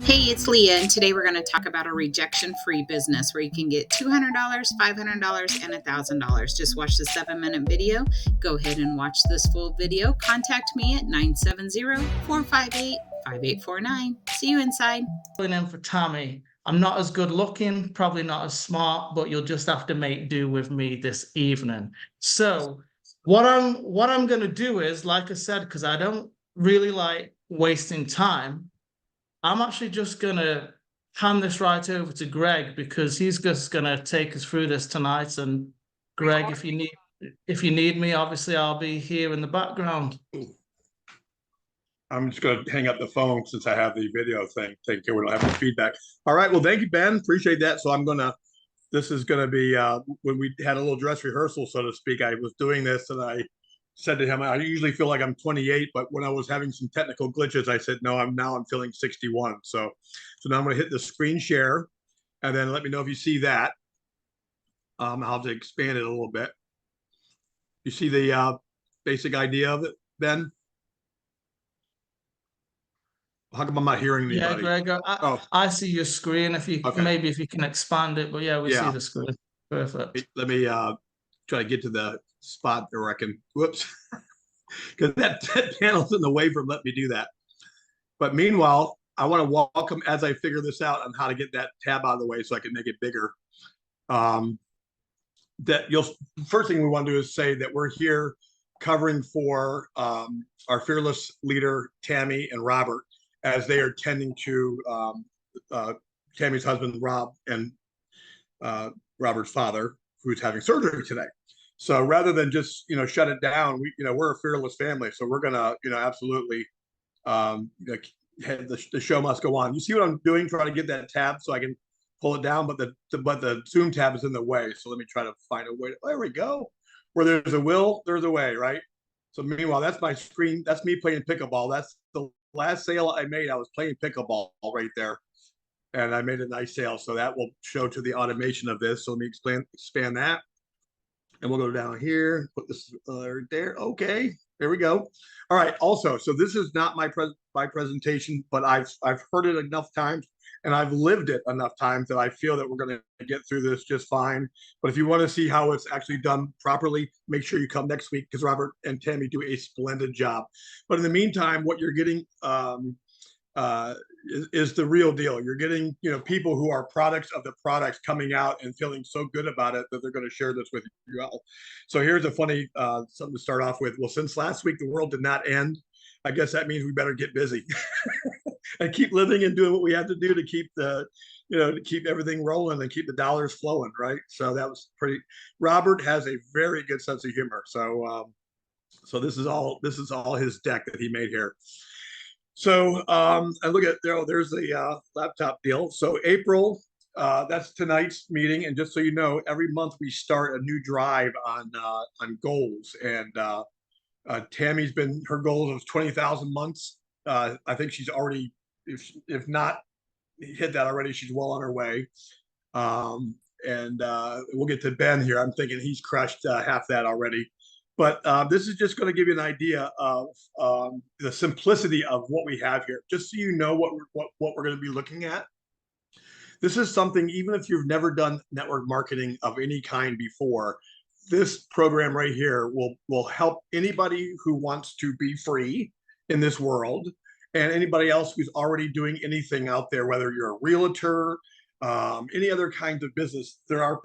Hey, it's Leah, and today we're going to talk about a rejection-free business where you can get $200, $500, and $1,000. Just watch the 7-minute video. Go ahead and watch this full video. Contact me at 970-458-5849. See you inside. Filling in for Tammy. I'm not as good looking, probably not as smart, but you'll just have to make do with me this evening. So what I'm going to do is, like I said, because I don't really like wasting time, I'm actually just going to hand this right over to Greg because he's just going to take us through this tonight. And Greg, if you need me, obviously I'll be here in the background. I'm just going to hang up the phone since I have the video thing. Take care. We don't have any feedback. All right. Well, thank you, Ben. Appreciate that. So this is going to be when we had a little dress rehearsal, so to speak. I was doing this and I said to him, I usually feel like I'm 28, but when I was having some technical glitches, I said, no, I'm feeling 61. So now I'm going to hit the screen share and then let me know if you see that. I'll have to expand it a little bit. You see the basic idea of it, Ben? How come I'm not hearing anybody? Yeah, Greg, I see your screen. If you maybe if you can expand it, but yeah, we see the screen. Perfect. Let me try to get to the spot where I can. Whoops, because that panel's in the way from letting me do that. But meanwhile, I want to welcome as I figure this out on how to get that tab out of the way so I can make it bigger. First thing we want to do is say that we're here covering for our fearless leader Tammy and Robert, as they are tending to Tammy's husband, Rob, and Robert's father, who's having surgery today. So rather than just, shut it down, we're a fearless family. So we're going to, absolutely, the show must go on. You see what I'm doing, trying to get that tab so I can pull it down, but the Zoom tab is in the way. So let me try to find a way. There we go. Where there's a will, there's a way, right? So meanwhile, that's my screen. That's me playing pickleball. That's the last sale I made. I was playing pickleball right there, and I made a nice sale. So that will show to the automation of this. So let me expand that, and we'll go down here. Put this right there. Okay, there we go. All right. Also, so this is not my presentation, but I've heard it enough times, and I've lived it enough times that I feel that we're going to get through this just fine. But if you want to see how it's actually done properly, make sure you come next week because Robert and Tammy do a splendid job. But in the meantime, what you're getting is the real deal. You're getting, people who are products of the products coming out and feeling so good about it that they're going to share this with you all. So here's a funny something to start off with. Well, since last week the world did not end, I guess that means we better get busy and keep living and doing what we have to do to keep to keep everything rolling and keep the dollars flowing, right? So that was pretty. Robert has a very good sense of humor. So this is all his deck that he made here. So I look at there's the laptop deal. So April, that's tonight's meeting. And just so you know, every month we start a new drive on goals. And Tammy's her goal was 20,000 months. I think she's already, if not hit that already, she's well on her way. And we'll get to Ben here. I'm thinking he's crushed half that already. But this is just going to give you an idea of the simplicity of what we have here, just so you know what we're going to be looking at. This is something, even if you've never done network marketing of any kind before, this program right here will help anybody who wants to be free in this world, and anybody else who's already doing anything out there, whether you're a realtor, any other kinds of business. There are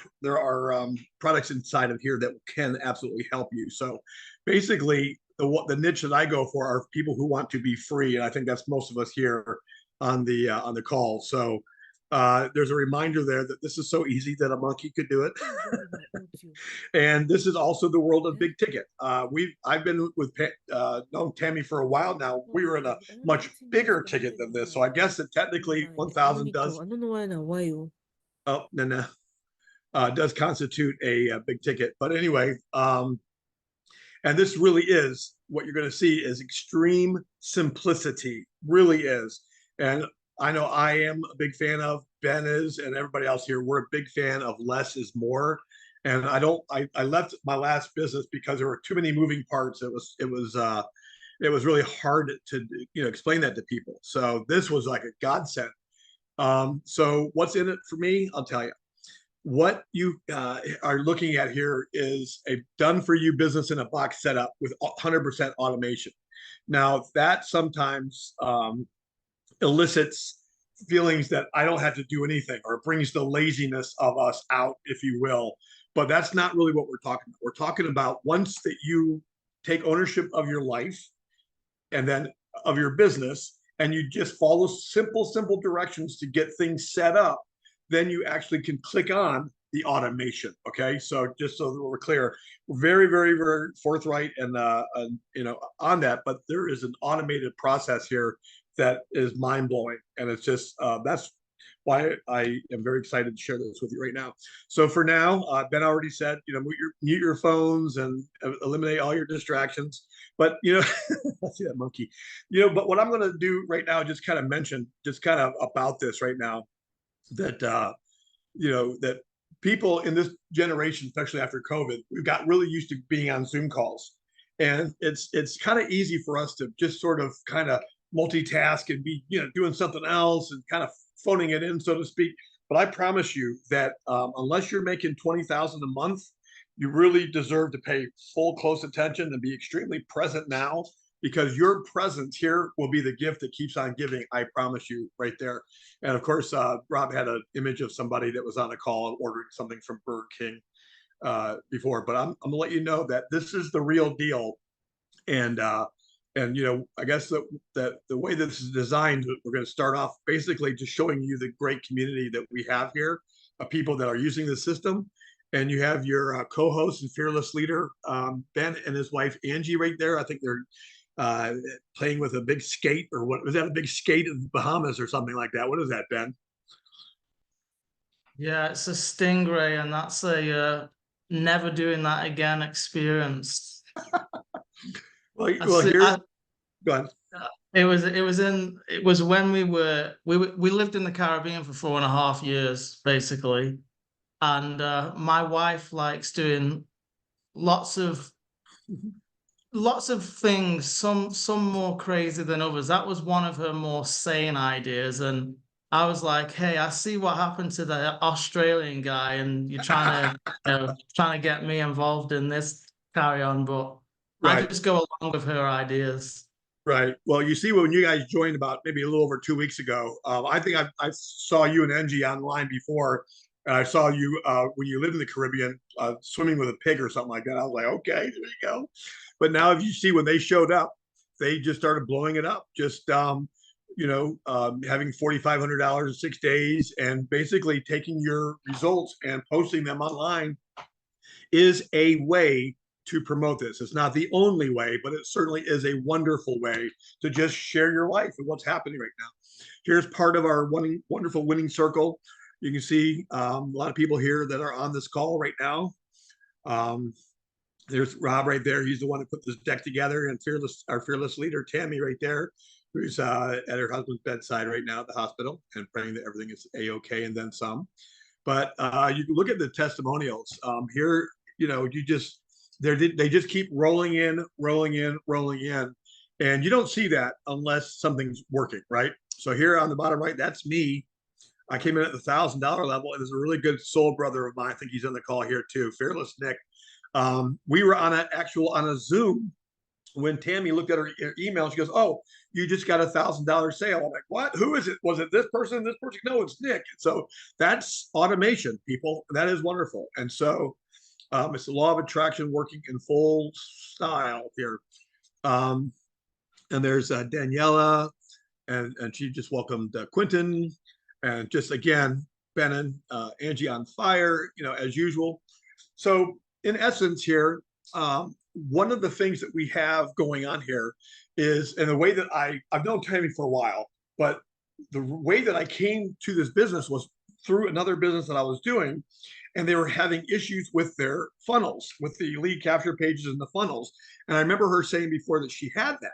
products inside of here that can absolutely help you. So basically the niche that I go for are people who want to be free, and I think that's most of us here on the call. So there's a reminder there that this is so easy that a monkey could do it. And this is also the world of big ticket. I've been with known Tammy for a while now. We were in a much bigger ticket than this, so I guess that technically 1,000 does. Oh no, does constitute a big ticket. But anyway, and this really is what you're going to see is extreme simplicity. Really is, and I know I am a big fan of, Ben is, and everybody else here. We're a big fan of less is more. And I left my last business because there were too many moving parts. It was really hard to explain that to people. So this was like a godsend So what's in it for me? I'll tell you. What you are looking at here is a done-for-you business in a box setup with 100% automation. Now, that sometimes elicits feelings that I don't have to do anything, or it brings the laziness of us out, if you will. But that's not really what we're talking about. We're talking about once that you take ownership of your life and then of your business, and you just follow simple directions to get things set up, then you actually can click on the automation. Okay, so just so that we're clear, we're very forthright and on that, but there is an automated process here that is mind-blowing, and it's just that's why I am very excited to share this with you right now. So for now, Ben already said, mute your phones and eliminate all your distractions. But I see that monkey. But what I'm going to do right now, just kind of mention, just kind of about this right now, that that people in this generation, especially after COVID, we've got really used to being on Zoom calls, and it's kind of easy for us to just sort of kind of multitask and be doing something else and kind of phoning it in, so to speak. But I promise you that unless you're making $20,000 a month, you really deserve to pay full close attention and be extremely present now, because your presence here will be the gift that keeps on giving. I promise you right there. And of course, Rob had an image of somebody that was on a call ordering something from Burger King before, but I'm gonna let you know that this is the real deal. And I guess that the way that this is designed, we're going to start off basically just showing you the great community that we have here of people that are using the system. And you have your co-host and fearless leader, Ben, and his wife, Angie, right there. I think they're playing with a big skate, or what was that, a big skate in the Bahamas or something like that? What is that, Ben? Yeah, it's a Stingray, and that's a never doing that again experience. Well, here's go ahead. It was when we lived in the Caribbean for 4.5 years, basically. And my wife likes doing lots of things, some more crazy than others. That was one of her more sane ideas. And I was like, hey, I see what happened to the Australian guy, and you're trying to get me involved in this carry on, but right. I just go along with her ideas. Right. Well, you see, when you guys joined about maybe a little over 2 weeks ago, I think I saw you and Angie online before, and I saw you when you lived in the Caribbean swimming with a pig or something like that. I was like, okay, there you go. But now, if you see, when they showed up, they just started blowing it up. Just having $4,500 in 6 days, and basically taking your results and posting them online is a way to promote this. It's not the only way, but it certainly is a wonderful way to just share your life and what's happening right now. Here's part of our wonderful winning circle. You can see a lot of people here that are on this call right now. There's Rob right there. He's the one who put this deck together, and our fearless leader, Tammy, right there, who's at her husband's bedside right now at the hospital and praying that everything is a-okay and then some. But you can look at the testimonials here. They just keep rolling in, and you don't see that unless something's working, right? So here on the bottom right, that's me. I came in at the $1,000 level, and there's a really good soul brother of mine. I think he's on the call here too, Fearless Nick. We were on a Zoom when Tammy looked at her email. She goes, "Oh, you just got a $1,000 sale." I'm like, "What? Who is it? Was it this person? This person?" No, it's Nick. So that's automation, people. That is wonderful. And so it's the law of attraction working in full style here. And there's Daniela, and she just welcomed Quentin, and just again, Ben and Angie on fire, as usual. So in essence here, one of the things that we have going on here is, and the way that I've known Tammy for a while, but the way that I came to this business was through another business that I was doing, and they were having issues with their funnels, with the lead capture pages and the funnels. And I remember her saying before that she had that.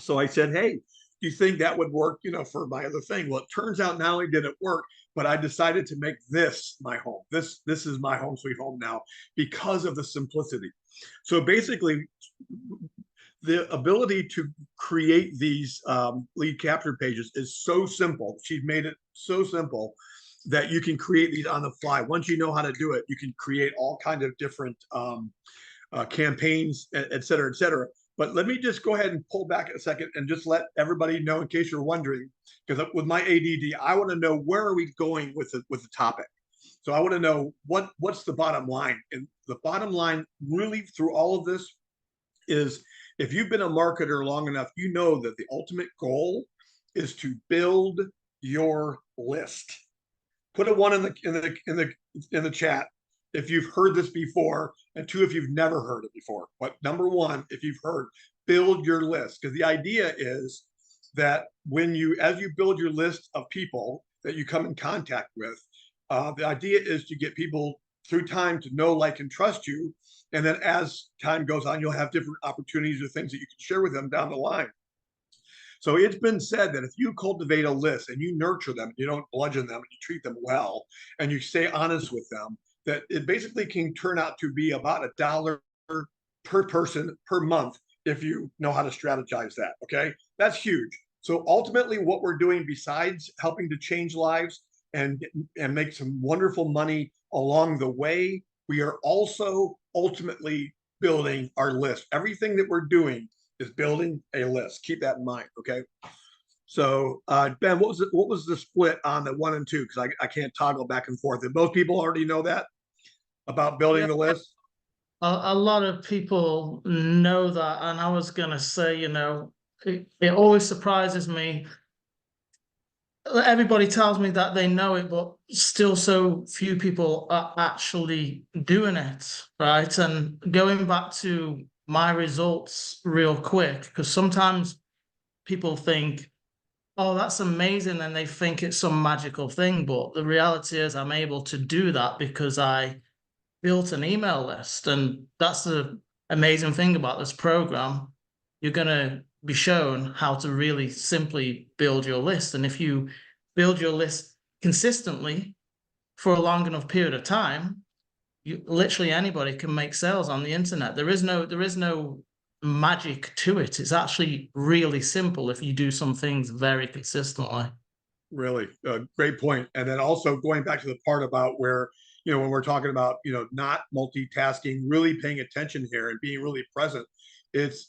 So I said, "Hey, do you think that would work, for my other thing?" Well, it turns out not only did it work, but I decided to make this my home. This is my home sweet home now, because of the simplicity. So basically, the ability to create these lead capture pages is so simple. She's made it so simple that you can create these on the fly. Once you know how to do it, you can create all kinds of different campaigns, et cetera, et cetera. But let me just go ahead and pull back a second and just let everybody know, in case you're wondering, because with my ADD, I want to know, where are we going with the topic? So I want to know what's the bottom line. And the bottom line really through all of this is, if you've been a marketer long enough, you know that the ultimate goal is to build your list. Put a 1 in the chat if you've heard this before, and 2 if you've never heard it before. But number 1, if you've heard, build your list, because the idea is that as you build your list of people that you come in contact with, the idea is to get people through time to know, like, and trust you. And then as time goes on, you'll have different opportunities or things that you can share with them down the line. So it's been said that if you cultivate a list and you nurture them, you don't bludgeon them, and you treat them well, and you stay honest with them, that it basically can turn out to be about $1 per person per month if you know how to strategize that. Okay, that's huge. So ultimately, what we're doing, besides helping to change lives and make some wonderful money along the way, we are also ultimately building our list. Everything that we're doing is building a list. Keep that in mind. Okay. So Ben, what was the split on the 1 and 2? Because I can't toggle back and forth. And most people already know that about building the list. A lot of people know that, and I was gonna say, it always surprises me. Everybody tells me that they know it, but still so few people are actually doing it, right? And going back to my results real quick, because sometimes people think, oh, that's amazing, and they think it's some magical thing. But the reality is I'm able to do that because I built an email list. And that's the amazing thing about this program. You're going to be shown how to really simply build your list. And if you build your list consistently for a long enough period of time, literally anybody can make sales on the internet. There is no magic to it. It's actually really simple if you do some things very consistently. Really, great point. And then also going back to the part about where, when we're talking about, not multitasking, really paying attention here and being really present. It's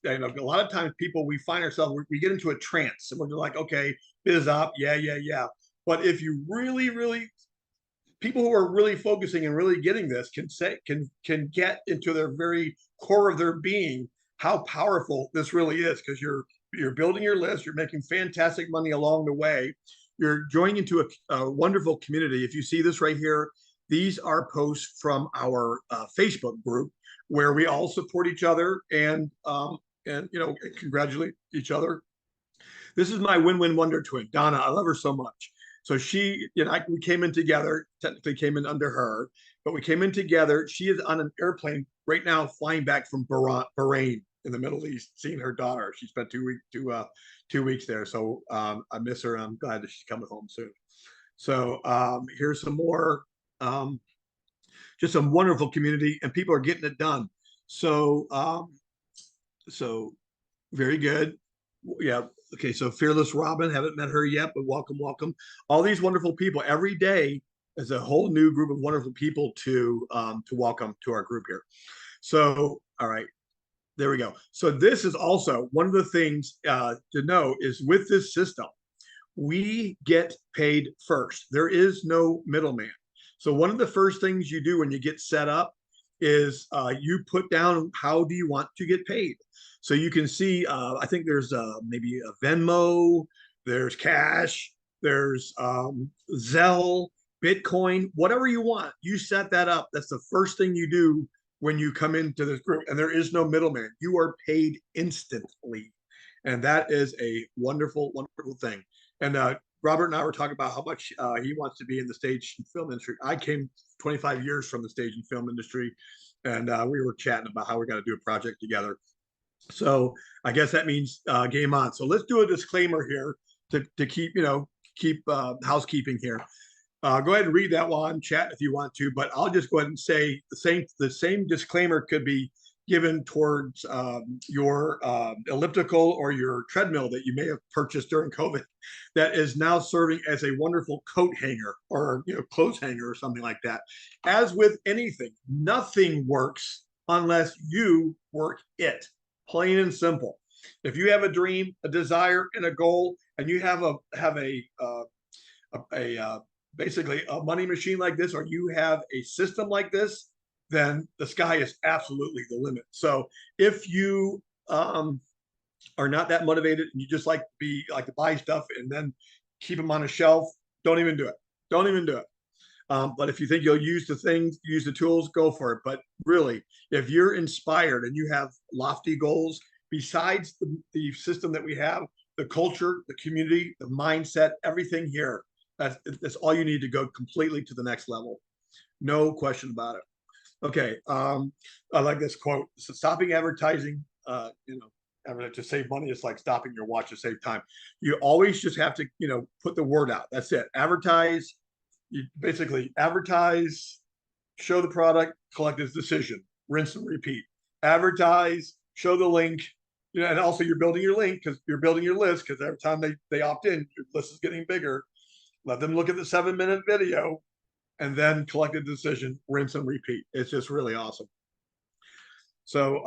a lot of times we find ourselves, we get into a trance and we're like, okay, biz up, yeah. But if you really, people who are really focusing and really getting this can get into their very core of their being how powerful this really is, because you're building your list, you're making fantastic money along the way, you're joining into a wonderful community. If you see this right here, these are posts from our Facebook group where we all support each other and congratulate each other. This is my win-win wonder twin, Donna. I love her so much. So we came in together, technically came in under her, but we came in together. She is on an airplane right now flying back from Bahrain in the Middle East, seeing her daughter. She spent 2 weeks there. So I miss her, and I'm glad that she's coming home soon. So here's some more, just some wonderful community, and people are getting it done. So very good. Yeah. Okay. So Fearless Robin, haven't met her yet, but welcome. All these wonderful people. Every day is a whole new group of wonderful people to welcome to our group here. So, all right, there we go. So this is also one of the things to know is, with this system, we get paid first. There is no middleman. So one of the first things you do when you get set up is you put down, how do you want to get paid? So you can see, I think there's maybe a Venmo, there's Cash, there's Zelle, Bitcoin, whatever you want. You set that up. That's the first thing you do when you come into this group, and there is no middleman. You are paid instantly. And that is a wonderful, wonderful thing. And Robert and I were talking about how much he wants to be in the stage and film industry. I came 25 years from the stage and film industry, and we were chatting about how we're going to do a project together. So I guess that means game on. So let's do a disclaimer here to keep housekeeping here. Go ahead and read that while I'm chatting if you want to, but I'll just go ahead and say the same disclaimer could be given towards your elliptical or your treadmill that you may have purchased during COVID that is now serving as a wonderful coat hanger or clothes hanger or something like that. As with anything, nothing works unless you work it, plain and simple. If you have a dream, a desire, and a goal, and you have basically a money machine like this, or you have a system like this, then the sky is absolutely the limit. So if you are not that motivated and you just like to buy stuff and then keep them on a shelf, don't even do it. Don't even do it. But if you think you'll use the things, use the tools, go for it. But really, if you're inspired and you have lofty goals, besides the system that we have, the culture, the community, the mindset, everything here, that's all you need to go completely to the next level. No question about it. Okay, I like this quote. So stopping advertising, to save money is like stopping your watch to save time. You always just have to, put the word out. That's it. Advertise. You basically advertise, show the product, collect its decision, rinse and repeat. Advertise, show the link, and also you're building your link because you're building your list, because every time they opt in, your list is getting bigger. Let them look at the 7-minute video and then collect a decision, rinse and repeat. It's just really awesome. So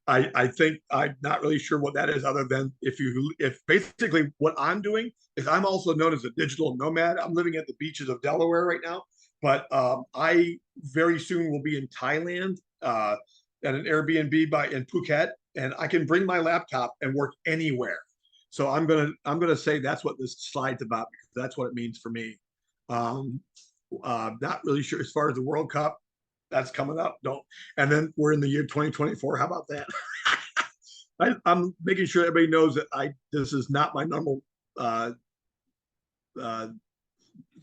I think I'm not really sure what that is, other than if basically what I'm doing is I'm also known as a digital nomad. I'm living at the beaches of Delaware right now, but I very soon will be in Thailand at an Airbnb in Phuket, and I can bring my laptop and work anywhere. So I'm gonna say that's what this slide's about, because that's what it means for me. Not really sure as far as the World Cup. That's coming up. And then we're in the year 2024. How about that? I'm making sure everybody knows that this is not my normal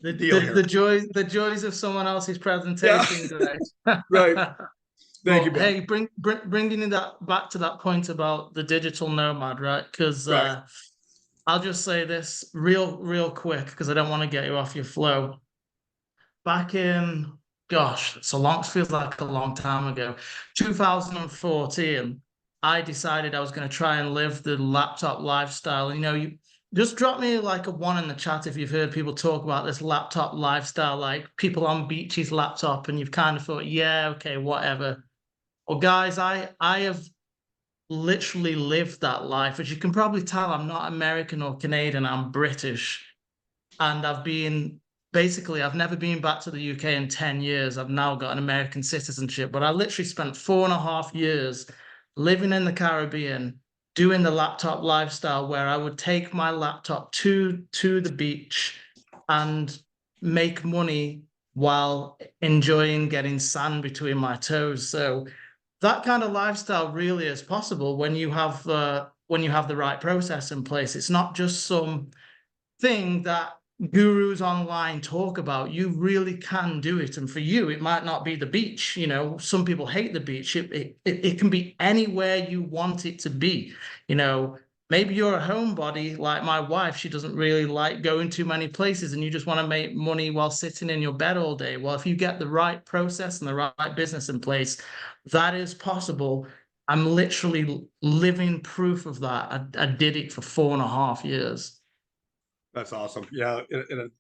the joys of someone else's presentation. Yeah. Right. Thank you, Ben. Hey, bringing that back to that point about the digital nomad, right? Because right. I'll just say this real quick, because I don't want to get you off your flow. Back in, gosh, it feels like a long time ago, 2014, I decided I was going to try and live the laptop lifestyle. You just drop me like a 1 in the chat if you've heard people talk about this laptop lifestyle, like people on 𝗑𝗍ici's laptop, and you've kind of thought, yeah, okay, whatever. Well, guys, I have literally lived that life. As you can probably tell, I'm not American or Canadian, I'm British. And I've never been back to the UK in 10 years. I've now got an American citizenship, but I literally spent 4.5 years living in the Caribbean, doing the laptop lifestyle, where I would take my laptop to the beach and make money while enjoying getting sand between my toes. So that kind of lifestyle really is possible when you have the right process in place. It's not just some thing that gurus online talk about. You really can do it. And for you, it might not be the beach. Some people hate the beach. It can be anywhere you want it to be. Maybe you're a homebody like my wife. She doesn't really like going too many places, and you just want to make money while sitting in your bed all day. Well, if you get the right process and the right business in place, that is possible. I'm literally living proof of that. I did it for 4.5 years. That's awesome. Yeah, and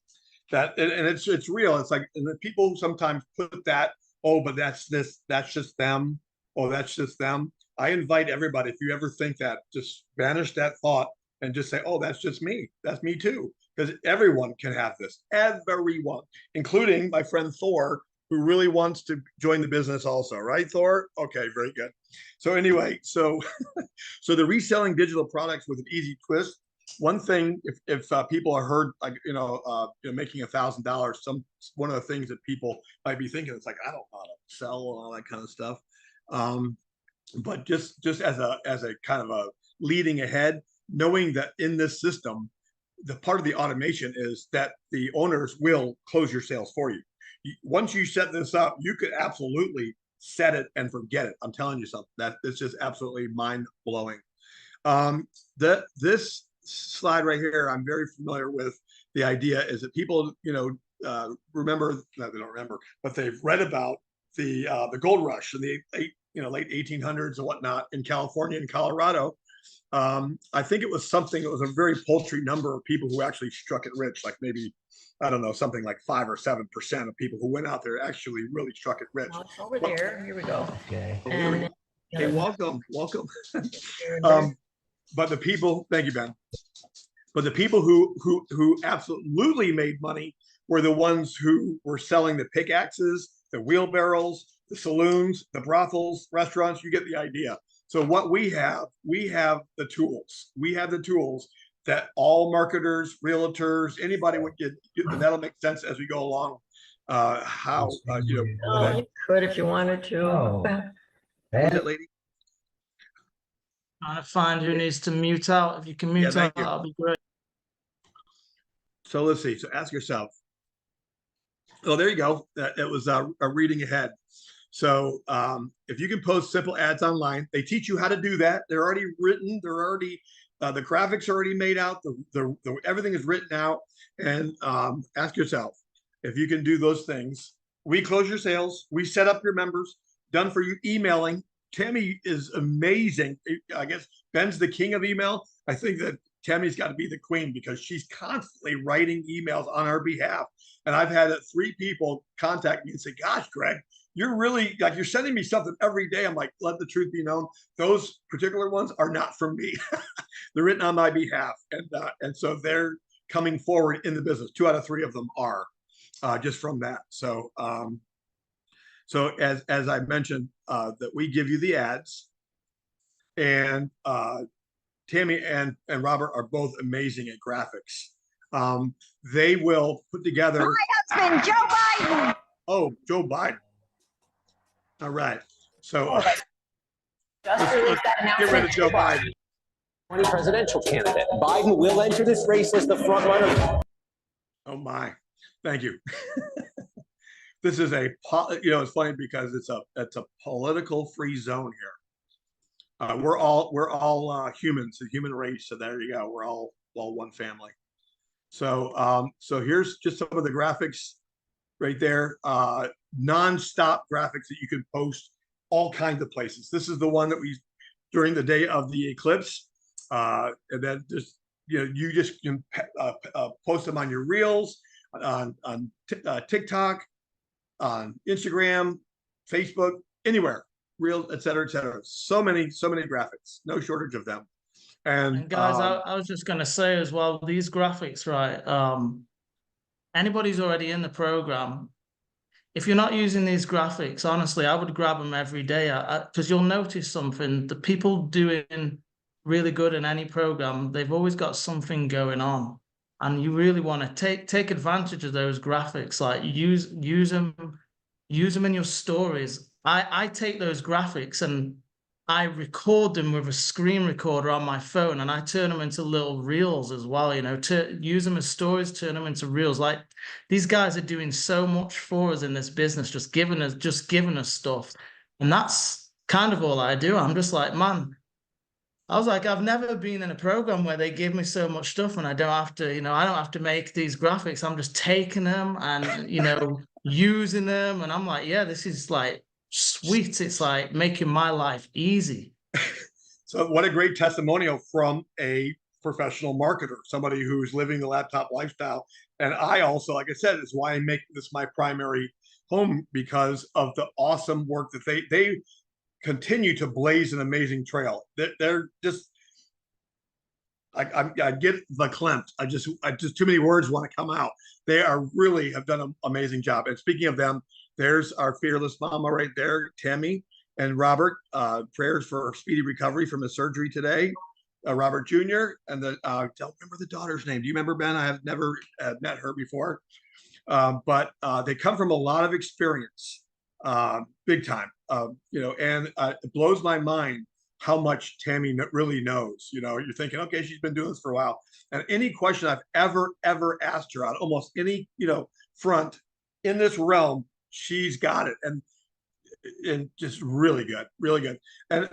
it's real. It's like, and people sometimes put that, oh, but that's just them. Oh, that's just them. I invite everybody, if you ever think that, just banish that thought and just say, oh, that's just me. That's me too. Because everyone can have this. Everyone, including my friend Thor, who really wants to join the business also. Right, Thor? Okay, very good. So anyway, so the reselling digital products with an easy twist. One thing, if people are heard, like, making $1,000, one of the things that people might be thinking, it's like, I don't know how to sell and all that kind of stuff. But just as a kind of a leading ahead, knowing that in this system, the part of the automation is that the owners will close your sales for you. Once you set this up, you could absolutely set it and forget it. I'm telling you something that it's just absolutely mind blowing. This slide right here, I'm very familiar with. The idea is that people, remember, they don't remember, but they've read about the gold rush in the late 1800s and whatnot in California and Colorado. I think it was a very paltry number of people who actually struck it rich, like maybe, I don't know, something like 5 or 7% of people who went out there actually really struck it rich. Oh, it's over there. Here we go. Okay. And Hey, welcome. But the people, thank you, Ben. But the people who absolutely made money were the ones who were selling the pickaxes, the wheelbarrows, the saloons, the brothels, restaurants. You get the idea. So what we have the tools. We have the tools that all marketers, realtors, anybody would get, and that'll make sense as we go along. you could if you wanted to. Oh. Who's that lady? Trying to find who needs to mute out. If you can mute out, that'll be great. So let's see. So ask yourself. Oh, there you go. That was a reading ahead. So if you can post simple ads online, they teach you how to do that. They're already written. They're already the graphics are already made out. The everything is written out. And ask yourself if you can do those things. We close your sales. We set up your members. Done for you. Emailing. Tammy is amazing. I guess Ben's the king of email. I think that Tammy's got to be the queen because she's constantly writing emails on our behalf. And I've had 3 people contact me and say, "Gosh, Greg, you're really like, you're sending me something every day." I'm like, let the truth be known. Those particular ones are not from me. They're written on my behalf. And so they're coming forward in the business. 2 out of 3 of them are just from that. So, so as I mentioned, that we give you the ads, and Tammy and Robert are both amazing at graphics. They will put together. My husband, Joe Biden. Oh, Joe Biden. All right. So Let's get rid of Joe Biden. Presidential candidate. Biden will enter this race as the front runner. Oh my, thank you. This is it's funny because it's a political free zone here. We're all humans, the human race. So there you go. We're all one family. So so here's just some of the graphics right there. Non-stop graphics that you can post all kinds of places. This is the one that we during the day of the eclipse, and then just you just can post them on your reels, on TikTok, on Instagram, Facebook, anywhere, reels, et cetera, et cetera. So many graphics, no shortage of them. And guys, I was just going to say as well, these graphics, right? Anybody's already in the program. If you're not using these graphics, honestly, I would grab them every day because you'll notice something. The people doing really good in any program, they've always got something going on, and you really want to take advantage of those graphics. Like use them in your stories. I take those graphics and I record them with a screen recorder on my phone, and I turn them into little reels as well, use them as stories, turn them into reels. Like these guys are doing so much for us in this business, just giving us stuff. And that's kind of all I do. I'm just like, man, I was like, I've never been in a program where they give me so much stuff and I don't have to, I don't have to make these graphics. I'm just taking them and, using them. And I'm like, yeah, this is like sweet. It's like making my life easy. So what a great testimonial from a professional marketer, somebody who's living the laptop lifestyle. And I also, like I said, is why I make this my primary home, because of the awesome work that they continue to blaze an amazing trail. They're just, I get verklempt. I just too many words want to come out. They really have done an amazing job. And speaking of them, there's our fearless mama right there, Tammy and Robert. Prayers for speedy recovery from his surgery today. Robert Jr. and don't remember the daughter's name. Do you remember, Ben? I have never met her before, but they come from a lot of experience, big time. And it blows my mind how much Tammy really knows. You're thinking, okay, she's been doing this for a while. And any question I've ever asked her on almost any, front in this realm, she's got it. And just really good, really good. And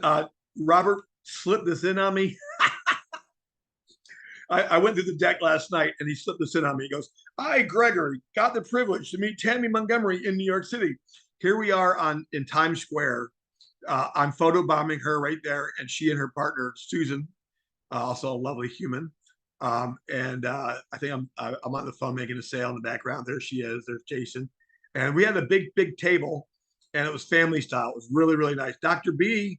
Robert slipped this in on me. I went through the deck last night and he slipped this in on me. He goes, "I, Gregory, got the privilege to meet Tammy Montgomery in New York City. here we are in Times Square. I'm photobombing her right there, and she and her partner Susan, also a lovely human. I think I'm on the phone making a sale in the background. There she is. There's Jason, and we had a big table, and it was family style. It was really, really nice. Dr. B,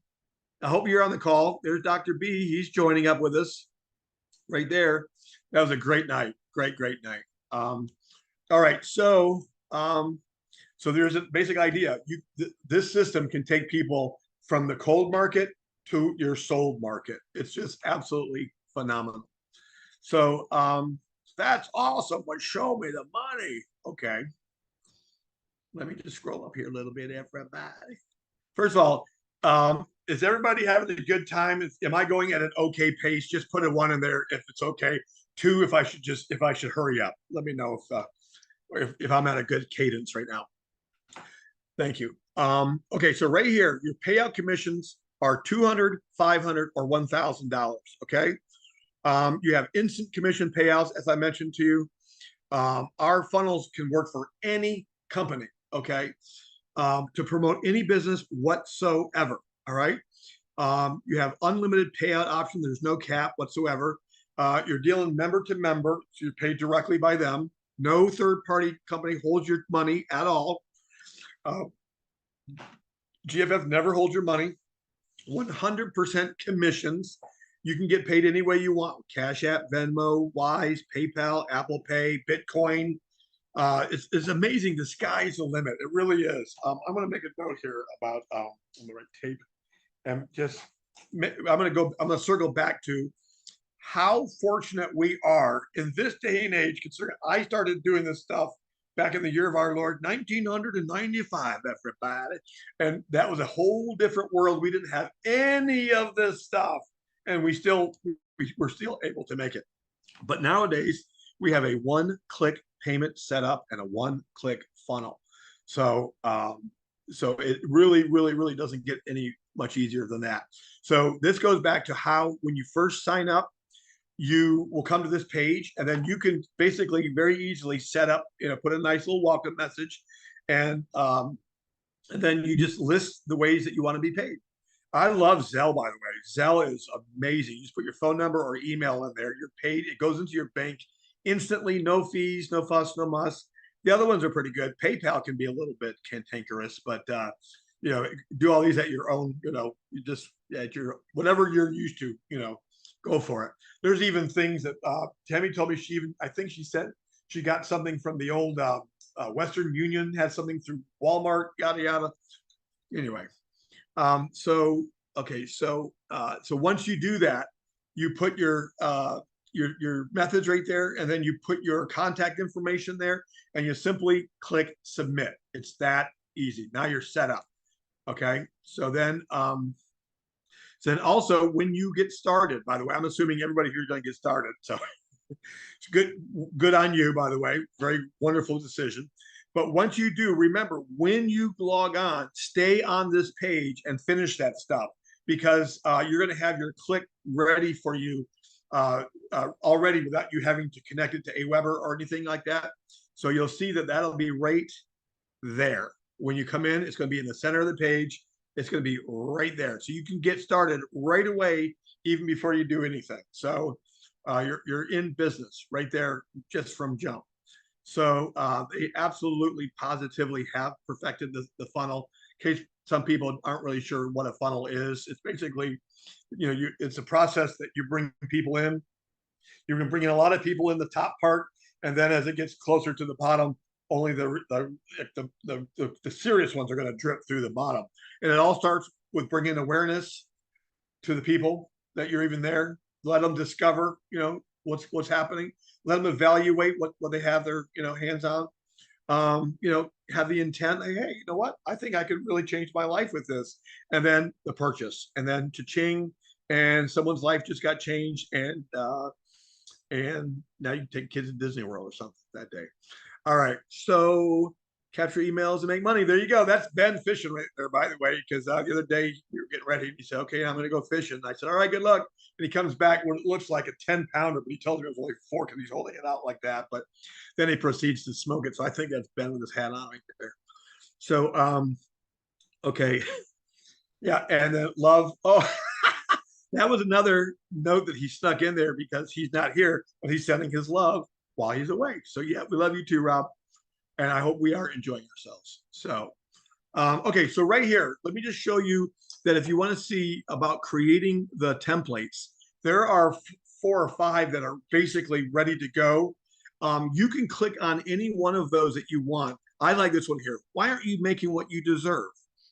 I hope you're on the call. There's Dr. B. He's joining up with us right there. That was a great night. Great night. All right, so there's a basic idea. This system can take people from the cold market to your sold market. It's just absolutely phenomenal. So that's awesome, but show me the money. Okay. Let me just scroll up here a little bit, everybody. First of all, is everybody having a good time? Am I going at an okay pace? Just put a 1 in there if it's okay. 2, if I should hurry up. Let me know if I'm at a good cadence right now. Thank you. Okay, so right here, your payout commissions are $200, $500, or $1,000. Okay. You have instant commission payouts, as I mentioned to you. Our funnels can work for any company, okay, to promote any business whatsoever, all right? You have unlimited payout option. There's no cap whatsoever. You're dealing member to member, so you're paid directly by them. No third-party company holds your money at all. GFF never holds your money. 100% commissions. You can get paid any way you want. Cash App, Venmo, Wise, PayPal, Apple Pay, Bitcoin. It's amazing. The sky's the limit. It really is. I'm going to make a note here about on the right tape, and I'm going to circle back to how fortunate we are in this day and age. Considering I started doing this stuff back in the year of our Lord, 1995, everybody, and that was a whole different world. We didn't have any of this stuff. And we're still able to make it. But nowadays, we have a 1-click payment setup and a 1-click funnel. So it really doesn't get any much easier than that. So this goes back to how, when you first sign up, you will come to this page, and then you can basically very easily set up, put a nice little welcome message, and then you just list the ways that you want to be paid. I love Zzell, by the way. Zzell is amazing. You just put your phone number or email in there. You're paid. It goes into your bank instantly. No fees, no fuss, no muss. The other ones are pretty good. PayPal can be a little bit cantankerous, but do all these at your own. You just at your whatever you're used to. Go for it. There's even things that Tammy told me. I think she said she got something from the old Western Union. Had something through Walmart. Yada yada. Anyway. So once you do that, you put your methods right there, and then you put your contact information there, and you simply click submit. It's that easy. Now you're set up. Okay. So then also when you get started, by the way, I'm assuming everybody here is going to get started. So it's good on you, by the way. Very wonderful decision. But once you do, remember, when you log on, stay on this page and finish that stuff, because you're going to have your click ready for you already without you having to connect it to Aweber or anything like that. So you'll see that that'll be right there. When you come in, it's going to be in the center of the page. It's going to be right there. So you can get started right away, even before you do anything. So you're in business right there just from jump. So they absolutely positively have perfected the funnel. In case some people aren't really sure what a funnel is, it's basically, it's a process that you bring people in. You're going to bring in a lot of people in the top part, and then as it gets closer to the bottom, only the serious ones are going to drip through the bottom. And it all starts with bringing awareness to the people that you're even there. Let them discover, what's happening. Let them evaluate what they have their hands on. Have the intent. Hey, you know what? I think I could really change my life with this. And then the purchase, and then cha-ching, and someone's life just got changed, and now you can take kids to Disney World or something that day. All right, so capture emails and make money. There you go. That's Ben fishing right there, by the way, because the other day we were getting ready and he said, okay, I'm going to go fishing. And I said, all right, good luck. And he comes back when it looks like a 10-pounder, but he told me it was only 4 because he's holding it out like that. But then he proceeds to smoke it. So I think that's Ben with his hat on right there. So, okay. Yeah. And then love. Oh, that was another note that he snuck in there because he's not here, but he's sending his love while he's away. So yeah, we love you too, Rob. And I hope we are enjoying ourselves. So, okay. So right here, let me just show you that if you want to see about creating the templates, there are 4 or 5 that are basically ready to go. You can click on any one of those that you want. I like this one here. Why aren't you making what you deserve?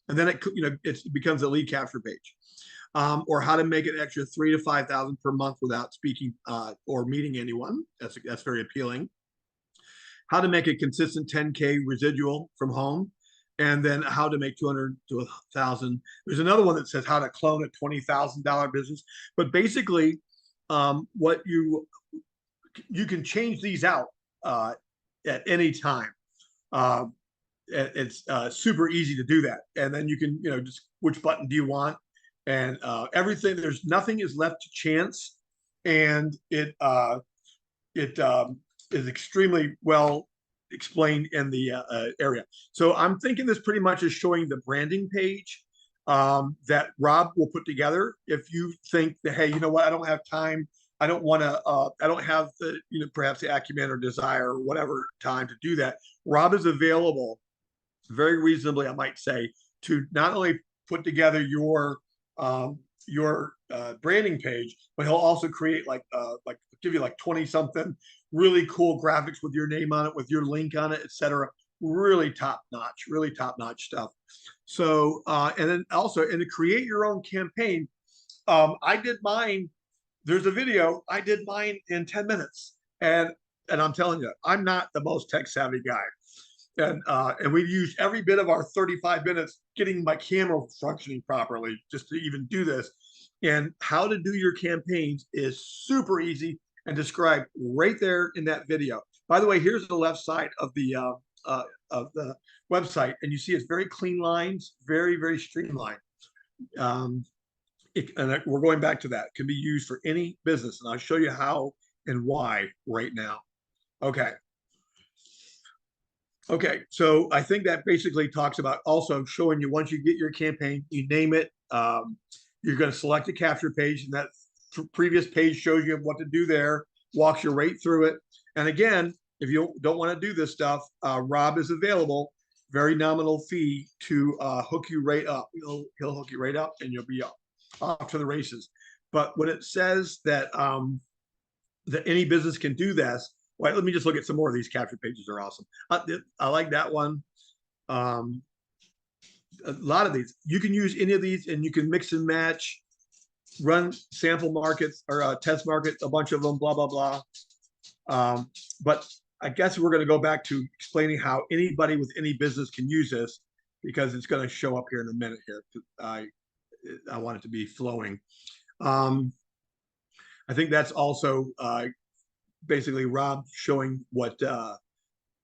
And then it becomes a lead capture page. Or how to make an extra 3,000 to 5,000 per month without speaking or meeting anyone. That's very appealing. How to make a consistent 10K residual from home, and then how to make 200 to 1,000. There's another one that says how to clone a $20,000 business. But basically, what you can change these out at any time. It's super easy to do that, and then you can just which button do you want, and everything. There's nothing is left to chance, and it is extremely well explained in the area. So I'm thinking this pretty much is showing the branding page that Rob will put together. If you think that, hey, you know what, I don't have time, I don't want to, I don't have the, perhaps the acumen or desire or whatever time to do that, Rob is available very reasonably, I might say, to not only put together your branding page, but he'll also create like give you like 20 something really cool graphics with your name on it, with your link on it, etc. Really top notch stuff. So and then also, and to create your own campaign, I did mine. There's a video. I did mine in 10 minutes, and I'm telling you, I'm not the most tech savvy guy. And we used every bit of our 35 minutes getting my camera functioning properly just to even do this. And how to do your campaigns is super easy and described right there in that video. By the way, here's the left side of the website, and you see it's very clean lines, very, very streamlined. And we're going back to that. It can be used for any business, and I'll show you how and why right now. Okay. Okay, so I think that basically talks about also showing you once you get your campaign, you name it, you're going to select a capture page, and that previous page shows you what to do there, walks you right through it. And again, if you don't want to do this stuff, Rob is available, very nominal fee to hook you right up. He'll hook you right up, and you'll be off to the races. But when it says that that any business can do this, well, let me just look at some more of these capture pages. Are awesome. I like that one. A lot of these, you can use any of these, and you can mix and match, run sample markets or test market, a bunch of them, blah, blah, blah. But I guess we're going to go back to explaining how anybody with any business can use this, because it's going to show up here in a minute here. I want it to be flowing. I think that's also basically Rob showing what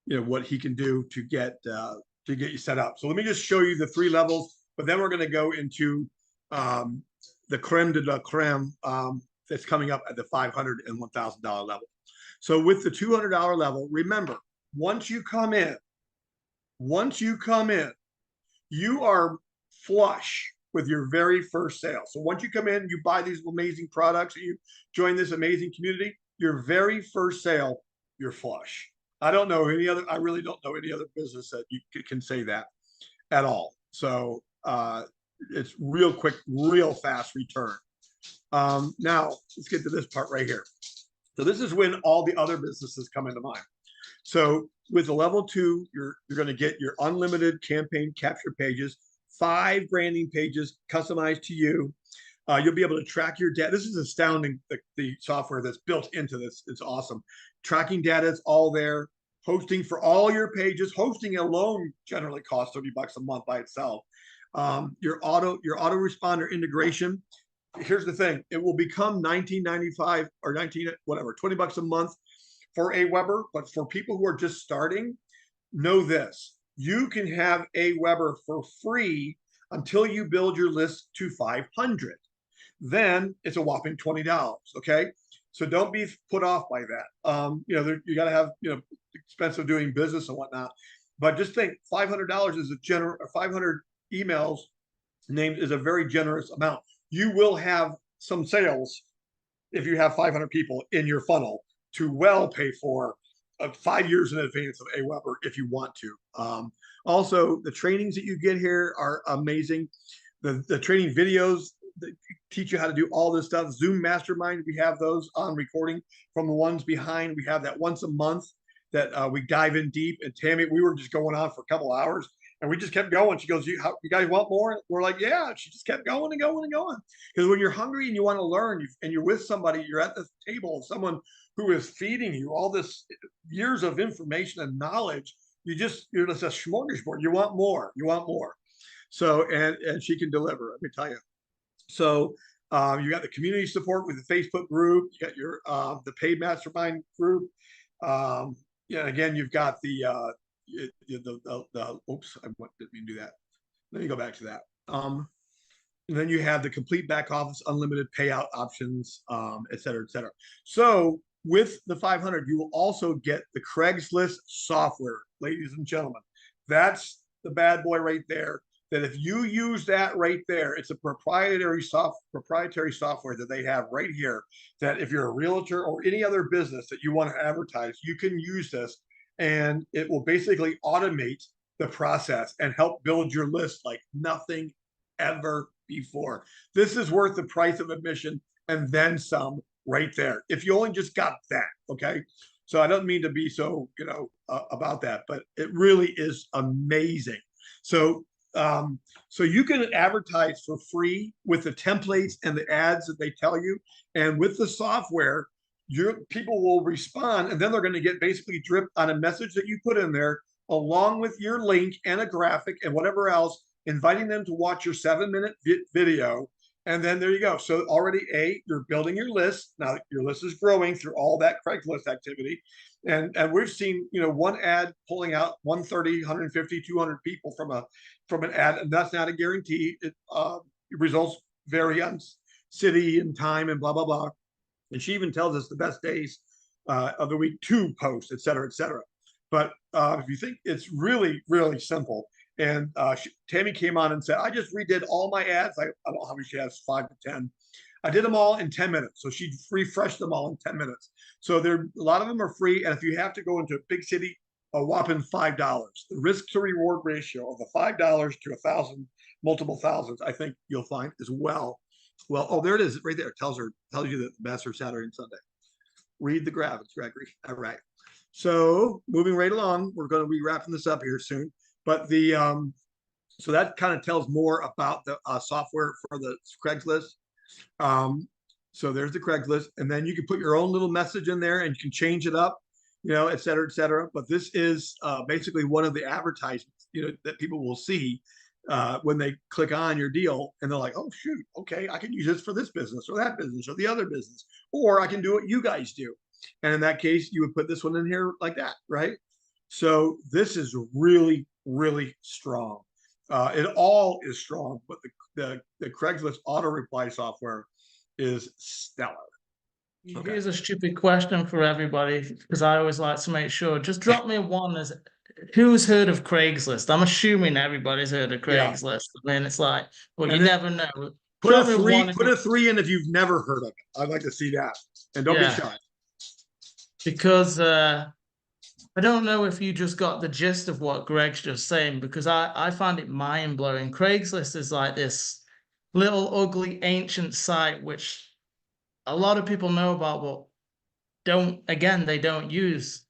what he can do to get you set up. So let me just show you the 3 levels, but then we're going to go into the creme de la creme that's coming up at the $500 and $1,000 level. So with the $200 level, remember, once you come in, you are flush with your very first sale. So once you come in, you buy these amazing products, you join this amazing community, your very first sale, you're flush. I don't know any other, I really don't know any other business that you can say that at all. So it's real quick, real fast return. Now let's get to this part right here. So this is when all the other businesses come into mind. So with the level 2, you're going to get your unlimited campaign capture pages, 5 branding pages customized to you. You'll be able to track your data. This is astounding, the software that's built into this. It's awesome. Tracking data is all there. Hosting for all your pages. Hosting alone generally costs $30 a month by itself. Your autoresponder integration. Here's the thing. It will become $19.95 or $20 a month for Aweber. But for people who are just starting, know this. You can have Aweber for free until you build your list to 500. Then it's a whopping $20. Okay, so don't be put off by that. You got to have expense of doing business and whatnot. But just think, $500 is a 500 emails named is a very generous amount. You will have some sales if you have 500 people in your funnel to well pay for 5 years in advance of AWeber if you want to. Also, the trainings that you get here are amazing. The training videos that teach you how to do all this stuff. Zoom Mastermind, we have those on recording. From the ones behind, we have that once a month that we dive in deep. And Tammy, we were just going on for a couple hours. And we just kept going. She goes, you guys want more? We're like, yeah. She just kept going and going and going. Because when you're hungry and you want to learn, and you're with somebody, you're at the table of someone who is feeding you all this years of information and knowledge. You're just a smorgasbord. You want more. You want more. So, and she can deliver, let me tell you. So you got the community support with the Facebook group. You got your the paid mastermind group. Yeah, again, you've got the oops, I didn't mean to do that. Let me go back to that. And then you have the complete back office, unlimited payout options, et cetera, et cetera. So with the 500, you will also get the Craigslist software, ladies and gentlemen. That's the bad boy right there. That if you use that right there, it's a proprietary software that they have right here. That if you're a realtor or any other business that you want to advertise, you can use this. And it will basically automate the process and help build your list like nothing ever before. This is worth the price of admission and then some right there. If you only just got that, okay? So I don't mean to be so, about that, but it really is amazing. So you can advertise for free with the templates and the ads that they tell you. And with the software, your people will respond, and then they're going to get basically dripped on a message that you put in there, along with your link and a graphic and whatever else, inviting them to watch your 7-minute video. And then there you go. So already, you're building your list. Now your list is growing through all that Craigslist activity. And we've seen, one ad pulling out 130, 150, 200 people from an ad, and that's not a guarantee. It results vary on city and time and blah, blah, blah. And she even tells us the best days of the week to post, et cetera, et cetera. But if you think, it's really, really simple. And Tammy came on and said, I just redid all my ads. I don't know how many she has, 5 to 10. I did them all in 10 minutes. So she refreshed them all in 10 minutes. So a lot of them are free. And if you have to go into a big city, a whopping $5. The risk to reward ratio of the $5 to 1,000, multiple thousands, I think you'll find as well. Well, oh, there it is right there. It tells you the best for Saturday and Sunday. Read the graphics, Gregory. All right. So moving right along, we're going to be wrapping this up here soon. But so that kind of tells more about the software for the Craigslist. So there's the Craigslist, and then you can put your own little message in there and you can change it up, et cetera, et cetera. But this is basically one of the advertisements, that people will see when they click on your deal, and they're like, oh, shoot, okay, I can use this for this business or that business or the other business, or I can do what you guys do. And in that case, you would put this one in here like that, right? So this is really, really strong. It all is strong, but the Craigslist auto reply software is stellar. Okay. Here's a stupid question for everybody, because I always like to make sure. Just drop me one as who's heard of Craigslist? I'm assuming everybody's heard of Craigslist. Yeah. I mean, it's like, well, you never know. Put a 3 in if you've never heard of it. I'd like to see that. And don't be shy. Because I don't know if you just got the gist of what Greg's just saying, because I find it mind-blowing. Craigslist is like this little ugly ancient site which a lot of people know about, but they don't use.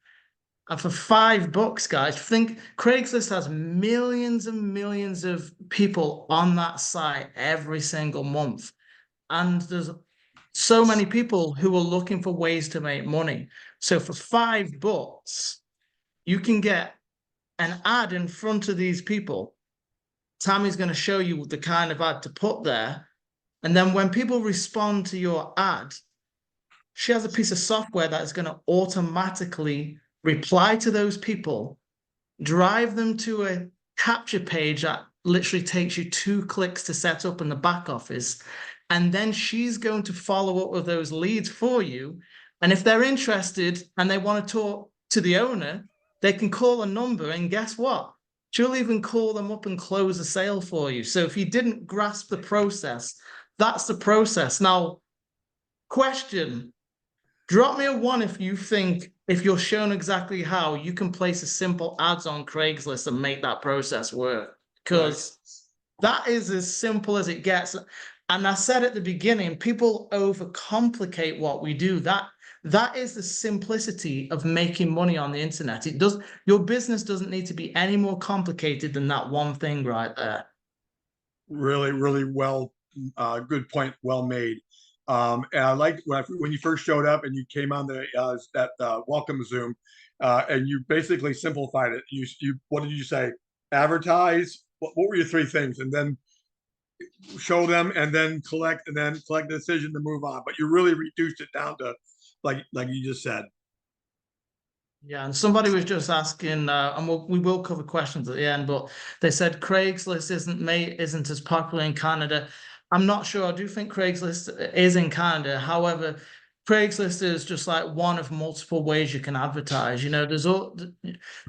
And for $5, guys, think Craigslist has millions and millions of people on that site every single month. And there's so many people who are looking for ways to make money. So for $5, you can get an ad in front of these people. Tammy's going to show you the kind of ad to put there. And then when people respond to your ad, she has a piece of software that is going to automatically reply to those people, drive them to a capture page that literally takes you 2 clicks to set up in the back office. And then she's going to follow up with those leads for you. And if they're interested and they want to talk to the owner, they can call a number, and guess what? She'll even call them up and close a sale for you. So if you didn't grasp the process, that's the process. Now, question, drop me a 1 if you think, if you're shown exactly how you can place a simple ads on Craigslist and make that process work, because that is as simple as it gets. And I said at the beginning, people overcomplicate what we do. That is the simplicity of making money on the internet. Your business doesn't need to be any more complicated than that one thing right there. Really, really well, good point, well made. And I liked when you first showed up and you came on that welcome Zoom, and you basically simplified it. You what did you say? Advertise. What were your 3 things? And then show them, and then collect the decision to move on. But you really reduced it down to like you just said. Yeah, and somebody was just asking, and we will cover questions at the end, but they said Craigslist isn't as popular in Canada. I'm not sure. I do think Craigslist is in Canada. However, Craigslist is just like one of multiple ways you can advertise. You know,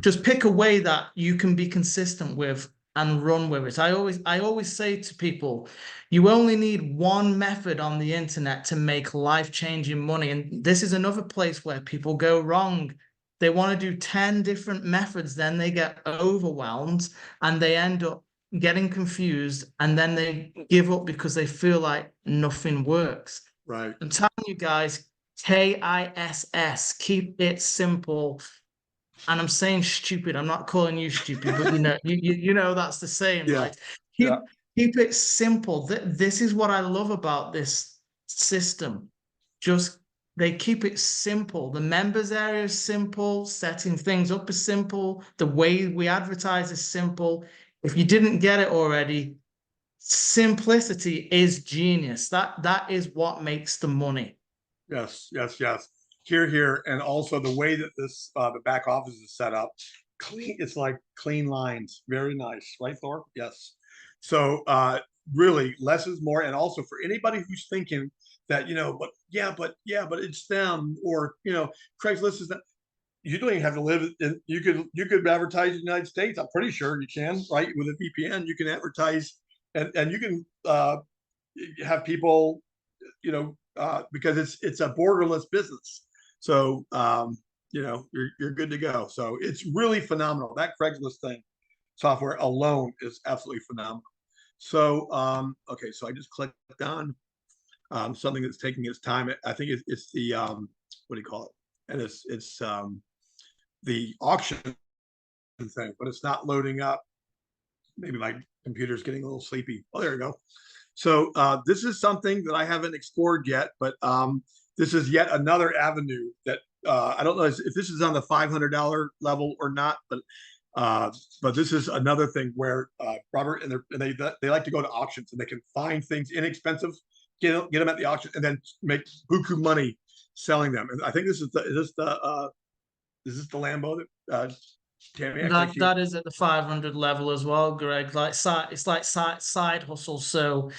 just pick a way that you can be consistent with and run with it. I always say to people, you only need one method on the internet to make life-changing money. And this is another place where people go wrong. They want to do 10 different methods, then they get overwhelmed and they end up getting confused, and then they give up because they feel like nothing works. Right. I'm telling you guys, KISS, keep it simple. And I'm saying stupid. I'm not calling you stupid, but you know that's the same, Yeah. right? Yeah. Keep it simple. This is what I love about this system. Just they keep it simple. The members area is simple. Setting things up is simple. The way we advertise is simple. If you didn't get it already, simplicity is genius. That is what makes the money. Yes, yes, yes. Here, and also the way that this the back office is set up, clean. It's like clean lines, very nice, right, Thor? Yes. So really, less is more, and also for anybody who's thinking that but it's them, or Craigslist is that. You don't even have to live in. You could advertise in the United States. I'm pretty sure you can, right? With a VPN, you can advertise, and you can have people, because it's a borderless business. So you're good to go. So it's really phenomenal. That Craigslist thing software alone is absolutely phenomenal. So okay, so I just clicked on something that's taking its time. I think it's the what do you call it? And it's the auction thing, but it's not loading up. Maybe my computer's getting a little sleepy. Oh, there we go. So this is something that I haven't explored yet, but this is yet another avenue that I don't know if this is on the $500 level or not, but this is another thing where Robert and they like to go to auctions, and they can find things inexpensive, get them at the auction, and then make buku money selling them. And I think this is the Lambo that Tammy that is at the 500 level as well, Greg. It's like side hustle. So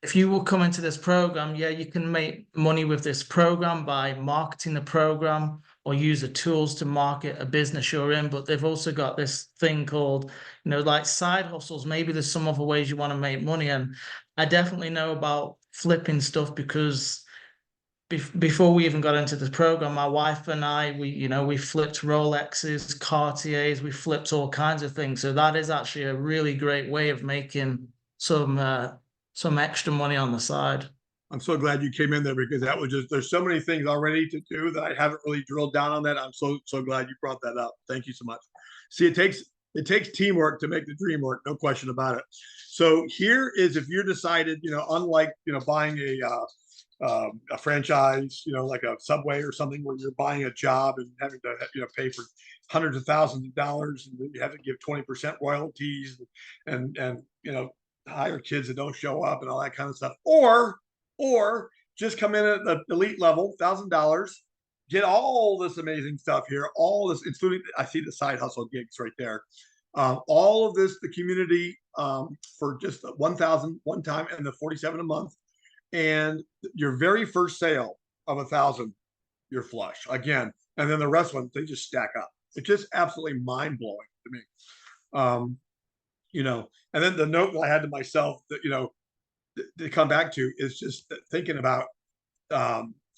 if you will come into this program, yeah, you can make money with this program by marketing the program or use the tools to market a business you're in. But they've also got this thing called, like side hustles. Maybe there's some other ways you want to make money. And I definitely know about flipping stuff, because before we even got into the program, my wife and I, we flipped Rolexes, Cartiers, we flipped all kinds of things. So that is actually a really great way of making some extra money on the side. I'm so glad you came in there, because that was there's so many things already to do that I haven't really drilled down on that. I'm so glad you brought that up. Thank you so much. See, it takes teamwork to make the dream work, no question about it. So here is, if you're decided, unlike buying a franchise, like a Subway or something, where you're buying a job and having to pay for hundreds of thousands of dollars, and you have to give 20% royalties, and hire kids that don't show up and all that kind of stuff, or just come in at the elite level, $1,000, get all this amazing stuff here, all this, including, I see the side hustle gigs right there, all of this, the community, for just $1,000 one time, and the $47 a month. And your very first sale of 1,000, you're flush again. And then the rest of them, they just stack up. It's just absolutely mind blowing to me. You know, and then the note that I had to myself that, you know, to come back to is just thinking about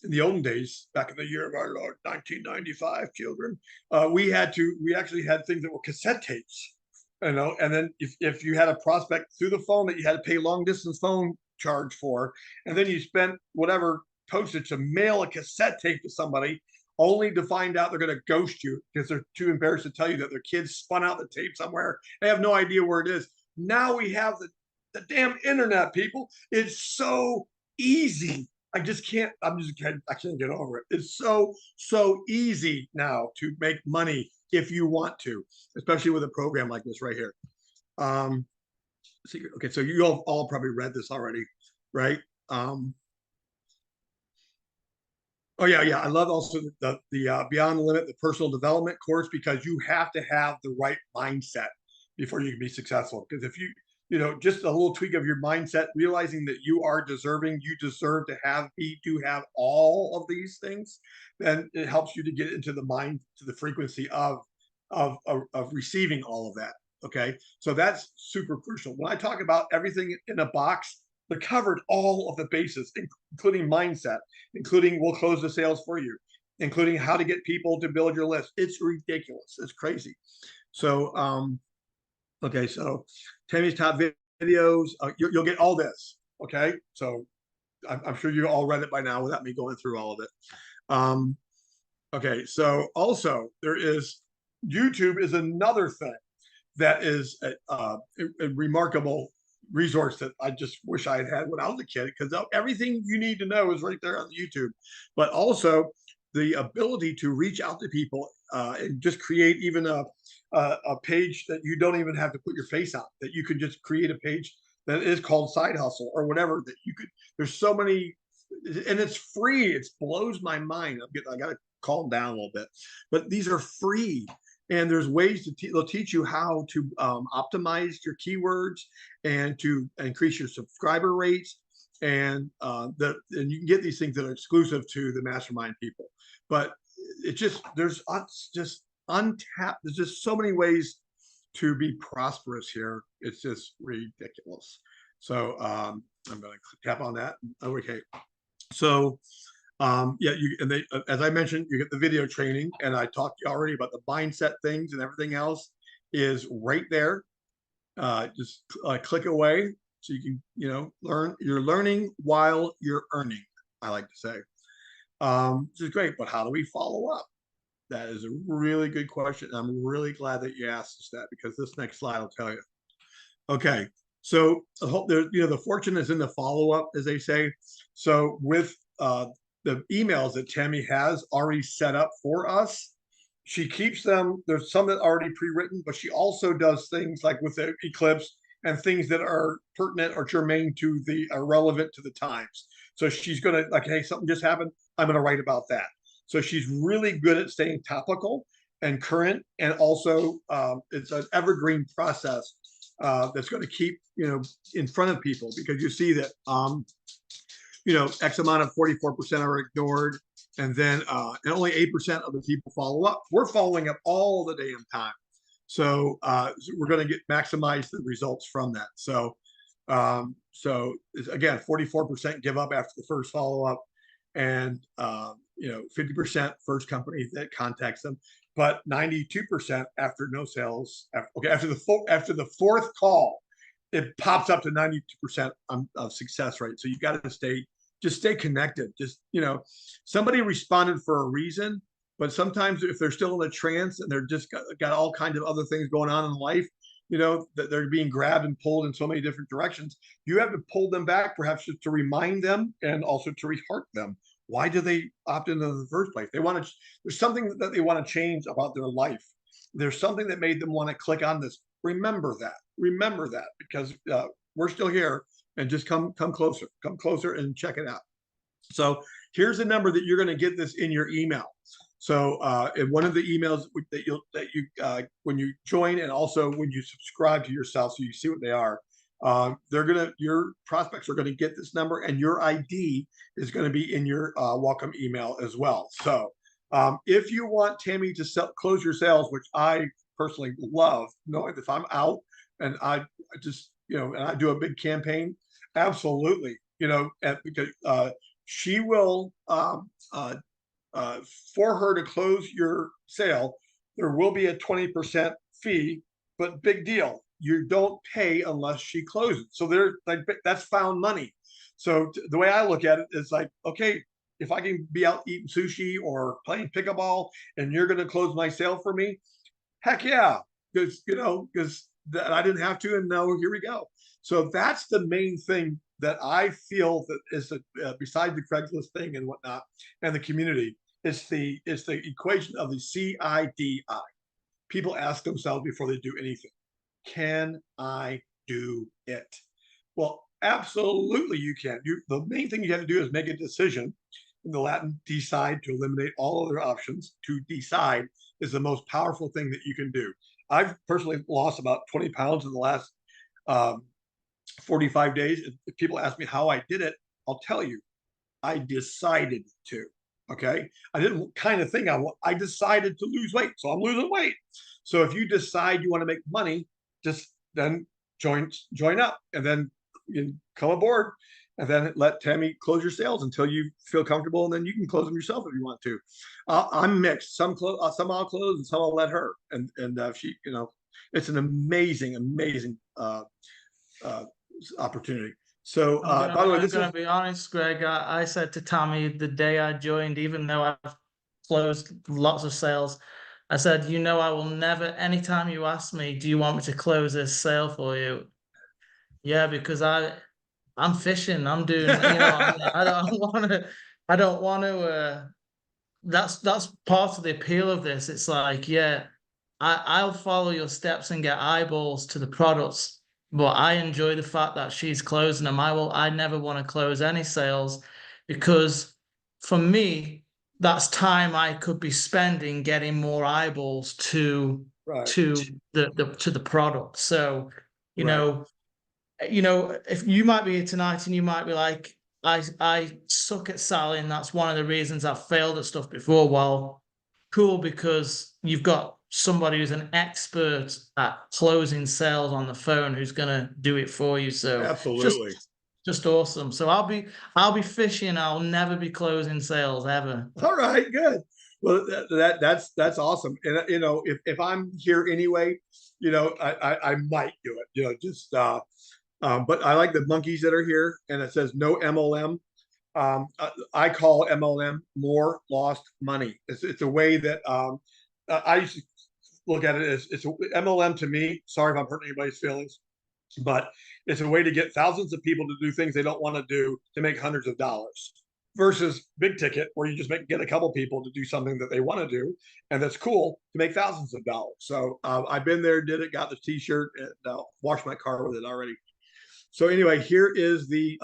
in the olden days, back in the year of our Lord 1995, children, we actually had things that were cassette tapes, you know, and then if you had a prospect through the phone that you had to pay long distance phone charge for, and then you spent whatever postage to mail a cassette tape to somebody, only to find out they're going to ghost you because they're too embarrassed to tell you that their kids spun out the tape somewhere. They have no idea where it is. Now we have the damn internet, people. It's so easy. I can't get over it. It's so easy now to make money if you want to, especially with a program like this right here. Okay, so you all probably read this already, right? Oh yeah. I love also the Beyond the Limit, the personal development course, because you have to have the right mindset before you can be successful. Because if you know, just a little tweak of your mindset, realizing that you are deserving, you deserve to have all of these things, then it helps you to get into the mind, to the frequency of receiving all of that. Okay, so that's super crucial. When I talk about everything in a box, they covered all of the bases, including mindset, including we'll close the sales for you, including how to get people to build your list. It's ridiculous. It's crazy. So, okay, so Tammy's top videos, you'll get all this. Okay, so I'm sure you all read it by now without me going through all of it. Okay, so also there is YouTube is another thing that is a remarkable resource that I just wish I had when I was a kid, because everything you need to know is right there on YouTube. But also the ability to reach out to people and just create even a page that you don't even have to put your face on, that you could just create a page that is called Side Hustle or whatever, that you could, there's so many, and it's free. It blows my mind. I got to calm down a little bit, but these are free. And there's ways to they'll teach you how to optimize your keywords and to increase your subscriber rates. And and you can get these things that are exclusive to the mastermind people. But it just, there's just untapped. There's just so many ways to be prosperous here. It's just ridiculous. So I'm going to tap on that. Okay. So yeah, as I mentioned, you get the video training, and I talked to you already about the mindset things, and everything else is right there. Just click away so you can, you know, learn. You're learning while you're earning, I like to say. This is great, but how do we follow up? That is a really good question. I'm really glad that you asked us that, because this next slide will tell you. Okay, so I hope there, you know, the fortune is in the follow-up, as they say. So with the emails that Tammy has already set up for us, she keeps them. There's some that are already pre-written, but she also does things like with the eclipse and things that are pertinent or germane to the relevant to the times. So she's going to, like, hey, something just happened, I'm going to write about that. So she's really good at staying topical and current, and also it's an evergreen process that's going to keep, you know, in front of people, because you see that you know, X amount of 44% are ignored, and then and only 8% of the people follow up. We're following up all the damn time. So we're going to maximize the results from that. So so again, 44% give up after the first follow up, and you know, 50% first company that contacts them, but 92% after no sales. After the fourth call, it pops up to 92% of success rate. So you got to stay connected. Just, you know, somebody responded for a reason, but sometimes if they're still in a trance and they're just got all kinds of other things going on in life, you know, that they're being grabbed and pulled in so many different directions, you have to pull them back, perhaps just to remind them and also to re-heart them. Why do they opt into the first place? They want to, there's something that they want to change about their life. There's something that made them want to click on this. Remember that, because we're still here, and just come closer and check it out. So here's the number that you're going to get this in your email. So in one of the emails that you when you join, and also when you subscribe to yourself, so you see what they are, your prospects are going to get this number, and your ID is going to be in your welcome email as well. So If you want Tammy to close your sales, which I personally love, knowing if I'm out and I just, and I do a big campaign, absolutely, because she will, for her to close your sale, there will be a 20% fee, but big deal. You don't pay unless she closes. So that's found money. So the way I look at it is like, okay, if I can be out eating sushi or playing pickleball and you're going to close my sale for me, heck yeah, because I didn't have to, and now here we go. So that's the main thing that I feel that is beside the Craigslist thing and whatnot, and the community. It's the equation of the CIDI. People ask themselves before they do anything, can I do it? Well, absolutely you can. The main thing you have to do is make a decision. In the Latin, decide, to eliminate all other options. To decide is the most powerful thing that you can do. I've personally lost about 20 pounds in the last 45 days. If people ask me how I did it, I'll tell you, I decided to. Okay, I didn't kind of think I decided to lose weight, so I'm losing weight. So if you decide you want to make money, just then join up, and then you come aboard, and then let Tammy close your sales until you feel comfortable, and then you can close them yourself if you want to. I'm mixed. Some I'll close, and some I'll let her. And she, it's an amazing opportunity. So, by the way, I'm going to be honest, Greg. I said to Tammy the day I joined, even though I've closed lots of sales, I said, I will never, anytime you ask me, do you want me to close this sale for you? Yeah, because I'm fishing. I'm doing, I don't want to, that's part of the appeal of this. It's like, yeah, I'll follow your steps and get eyeballs to the products. But I enjoy the fact that she's closing them. I never want to close any sales, because for me, that's time I could be spending getting more eyeballs to the product. So, if you might be here tonight and you might be like, I suck at selling, and that's one of the reasons I've failed at stuff before. Well, cool, because you've got somebody who's an expert at closing sales on the phone who's gonna do it for you. So absolutely, just awesome. So I'll be fishing. I'll never be closing sales ever. All right, good. Well, that's awesome. And if I'm here anyway, I might do it. But I like the monkeys that are here, and it says no MLM. I call MLM more lost money. It's a way that I used to look at it as, it's MLM to me. Sorry if I'm hurting anybody's feelings, but it's a way to get thousands of people to do things they don't want to do to make hundreds of dollars, versus big ticket, where you just get a couple people to do something that they want to do, and that's cool, to make thousands of dollars. So I've been there, did it, got the t-shirt, and washed my car with it already. So anyway, here is the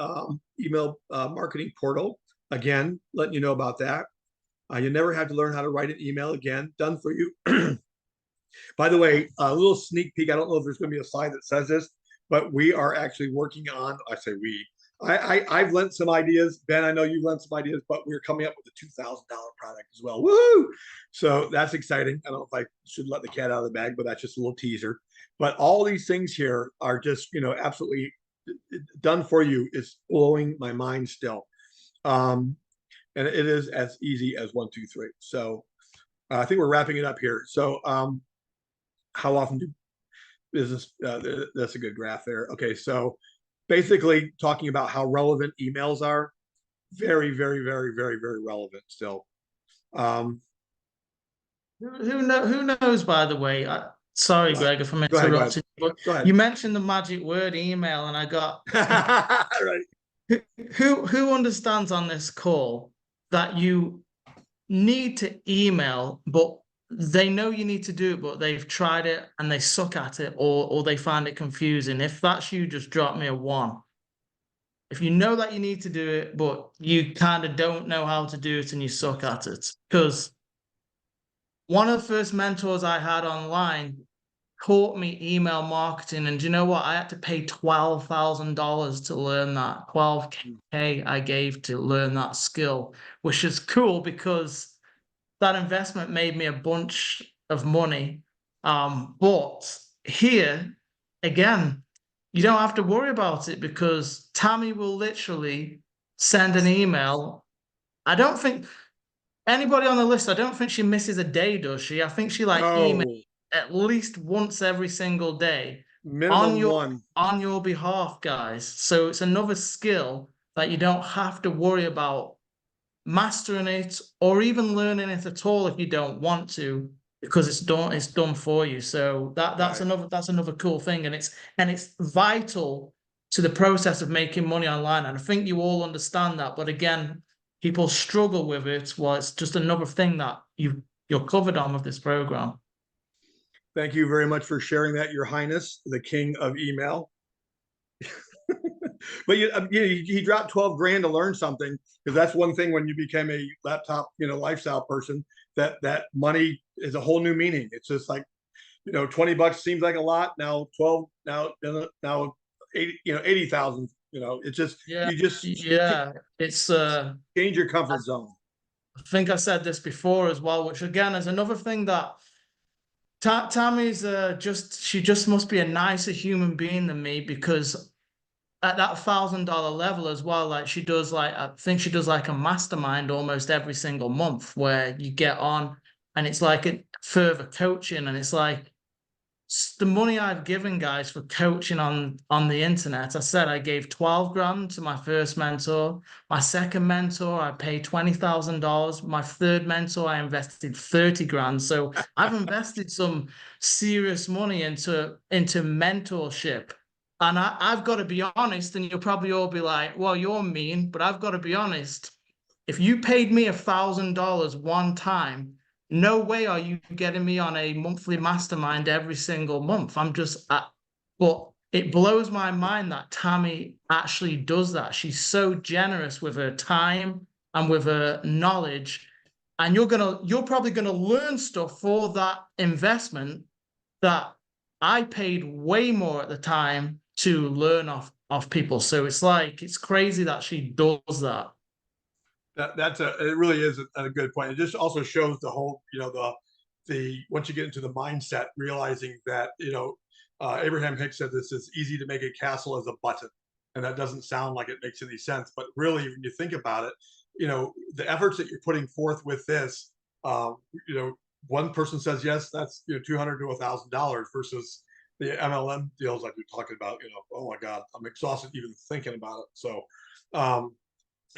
email marketing portal. Again, letting you know about that. You never have to learn how to write an email again. Done for you. By the way, a little sneak peek. I don't know if there's going to be a slide that says this, but we are actually working on, I say we, I've lent some ideas. Ben, I know you've lent some ideas, but we're coming up with a $2,000 product as well. Woohoo! So that's exciting. I don't know if I should let the cat out of the bag, but that's just a little teaser. But all these things here are just, absolutely done for you. It's blowing my mind still. And it is as easy as 1, 2, 3. So I think we're wrapping it up here. So how often do business, that's a good graph there. Okay, so basically talking about how relevant emails are. Very, very, very, very, very relevant still. Who knows, by the way, sorry, Greg, if I'm interrupting, but you mentioned the magic word email, and I got right. Who understands on this call that you need to email, but they know you need to do it, but they've tried it and they suck at it, or they find it confusing? If that's you, just drop me a 1. If you know that you need to do it, but you kind of don't know how to do it and you suck at it. Because one of the first mentors I had online taught me email marketing, and do you know what? I had to pay $12,000 to learn that. 12K I gave to learn that skill, which is cool, because that investment made me a bunch of money. But here, again, you don't have to worry about it because Tammy will literally send an email. I don't think anybody on the list, I don't think she misses a day, does she? I think she like emails at least once every single day minimum one on your behalf, guys. So it's another skill that you don't have to worry about mastering it or even learning it at all if you don't want to, because it's done for you. So that's another cool thing, and it's vital to the process of making money online. And I think you all understand that. But again, people struggle with it. Well, it's just another thing that you're covered on with this program. Thank you very much for sharing that, Your Highness, the king of email. But he dropped 12 grand to learn something, because that's one thing when you became a laptop, lifestyle person, that money is a whole new meaning. It's just like, $20 seems like a lot. Now 12, now 80, 80,000. It's just it's change your comfort zone. I think I said this before as well, which again is another thing that Tammy's she just must be a nicer human being than me, because at that $1,000 level as well, like she does, like I think she does like a mastermind almost every single month where you get on and it's like a further coaching, and it's like the money I've given guys for coaching on the internet. I said I gave 12 grand to my first mentor. My second mentor, I paid $20,000. My third mentor, I invested 30 grand. So I've invested some serious money into mentorship. And I've got to be honest, and you'll probably all be like, well, you're mean, but I've got to be honest. If you paid me $1,000 one time, no way are you getting me on a monthly mastermind every single month. But it blows my mind that Tammy actually does that. She's so generous with her time and with her knowledge. And you're probably gonna learn stuff for that investment that I paid way more at the time to learn off people. So it's crazy that she does that. It really is a good point. It just also shows the whole, the once you get into the mindset, realizing that, Abraham Hicks said this is easy to make a castle as a button. And that doesn't sound like it makes any sense, but really, when you think about it, the efforts that you're putting forth with this, one person says yes, that's $200 to $1,000 versus the MLM deals like you're talking about. Oh my God, I'm exhausted even thinking about it. So,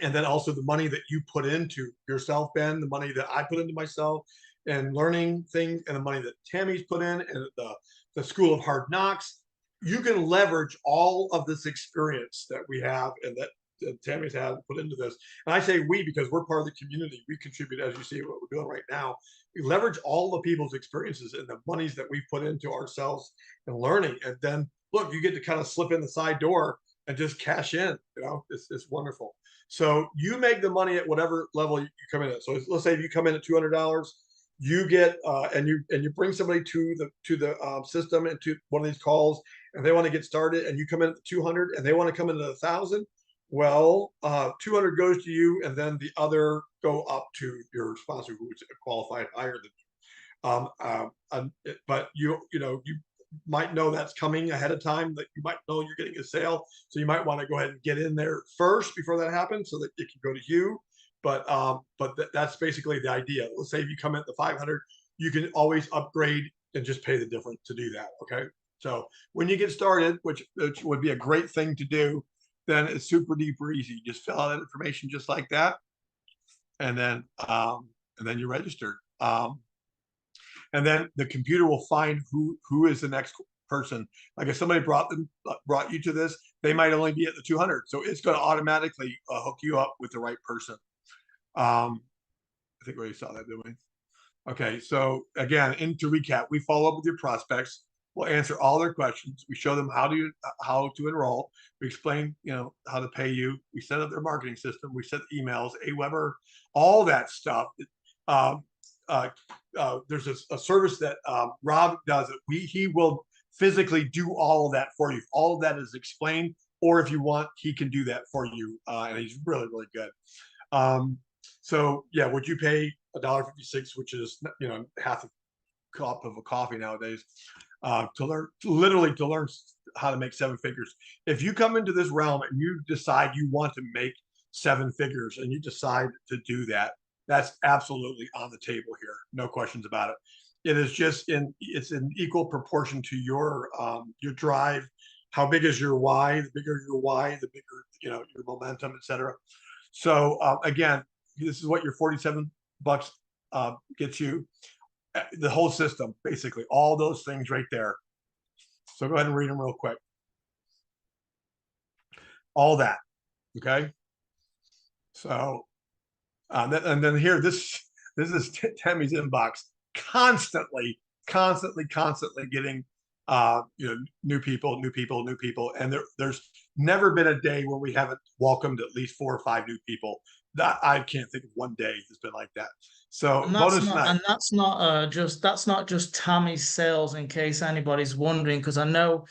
and then also the money that you put into yourself, Ben, the money that I put into myself and learning things, and the money that Tammy's put in, and the School of Hard Knocks. You can leverage all of this experience that we have and that Tammy's had put into this. And I say we because we're part of the community. We contribute, as you see what we're doing right now. We leverage all the people's experiences and the monies that we put into ourselves and learning. And then look, you get to kind of slip in the side door and just cash in. It's wonderful. So you make the money at whatever level you come in at. So let's say if you come in at $200, you get and you bring somebody to the system and to one of these calls, and they want to get started, and you come in at 200, and they want to come in at 1,000. Well, 200 goes to you, and then the other go up to your sponsor, who is qualified higher than you. But you might know that's coming ahead of time, that you might know you're getting a sale, so you might want to go ahead and get in there first before that happens, so that it can go to you. But that's basically the idea. Let's say if you come in at the 500, you can always upgrade and just pay the difference to do that. Okay. So when you get started, which would be a great thing to do, then it's super duper easy. You just fill out that information just like that, and then you're registered. And then the computer will find who is the next person. Like if somebody brought you to this, they might only be at the 200, so it's going to automatically hook you up with the right person. I think we already saw that, didn't we? Okay, so again, to recap, we follow up with your prospects. We'll answer all their questions. We show them how to enroll. We explain, how to pay you. We set up their marketing system. We set emails, Aweber, all that stuff. There's a service that Rob does. He will physically do all of that for you. All of that is explained, or if you want, he can do that for you, and he's really, really good. So yeah, would you pay $1.56, which is half a cup of a coffee nowadays, to learn how to make seven figures? If you come into this realm and you decide you want to make seven figures and you decide to do that, that's absolutely on the table here. No questions about it. It is just it's in equal proportion to your drive. How big is your why? The bigger your why, the bigger, your momentum, etc. So again, this is what your $47 gets you. The whole system, basically, all those things right there. So go ahead and read them real quick. All that, okay? So, and then here, this is Tammy's inbox, constantly getting new people, and there's never been a day where we haven't welcomed at least 4 or 5 new people. That I can't think of one day that's been like that. So that's not just Tammy's sales, in case anybody's wondering, because I know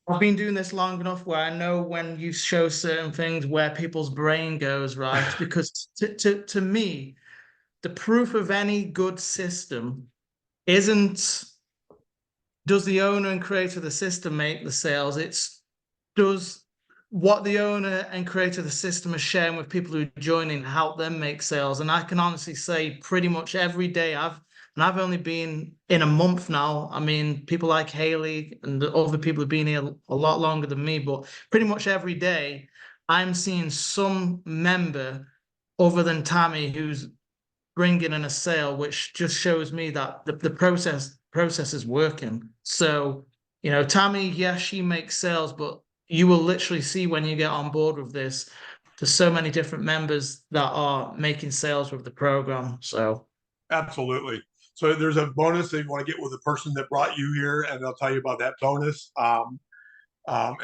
I've been doing this long enough where I know when you show certain things where people's brain goes, right? Because to me, the proof of any good system isn't does the owner and creator of the system make the sales. It's does what the owner and creator of the system are sharing with people who join in help them make sales. And I can honestly say pretty much every day I've only been in a month now. I mean, people like Haley and the other people have been here a lot longer than me, but pretty much every day I'm seeing some member other than Tammy who's bringing in a sale, which just shows me that the process is working. So, Tammy, yes, she makes sales, but you will literally see when you get on board with this, there's so many different members that are making sales with the program. So absolutely. So there's a bonus that you want to get with the person that brought you here, and they'll tell you about that bonus. And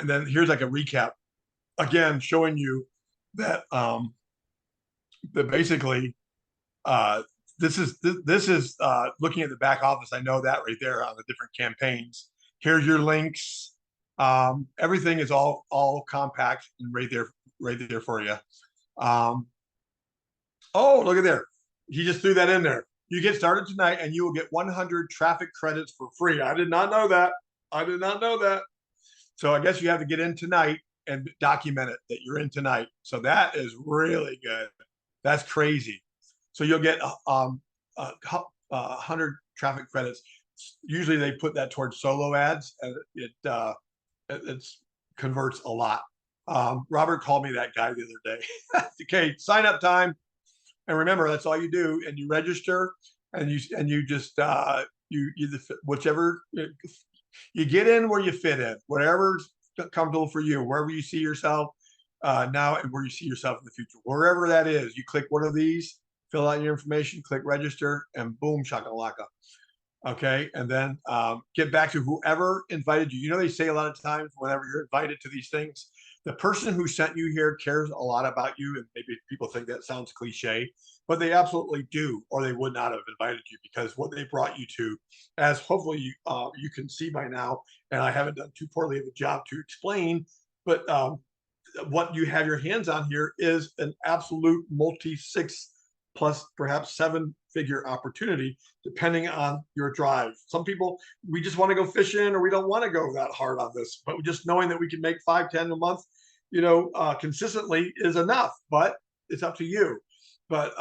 then here's like a recap, again, showing you that that basically this is looking at the back office. I know that right there on the different campaigns. Here's your links. Everything is all compact and right there for you. Oh, look at there. He just threw that in there. You get started tonight and you will get 100 traffic credits for free. I did not know that. So I guess you have to get in tonight and document it that you're in tonight. So that is really good. That's crazy. So you'll get 100 traffic credits. Usually they put that towards solo ads, and it converts a lot. Robert called me that guy the other day. Okay, sign up time, and remember that's all you do, and you register, and you just whichever you get in where you fit in, whatever's comfortable for you, wherever you see yourself now, and where you see yourself in the future, wherever that is. You click one of these, fill out your information, click register, and boom, shakalaka. Okay, and then get back to whoever invited you. They say a lot of times whenever you're invited to these things, the person who sent you here cares a lot about you, and maybe people think that sounds cliche, but they absolutely do, or they would not have invited you, because what they brought you to, as hopefully you can see by now, and I haven't done too poorly of a job to explain, but what you have your hands on here is an absolute multi-6 plus perhaps 7-figure opportunity, depending on your drive. Some people, we just want to go fishing, or we don't want to go that hard on this, but just knowing that we can make 5, 10 a month, consistently is enough, but it's up to you. But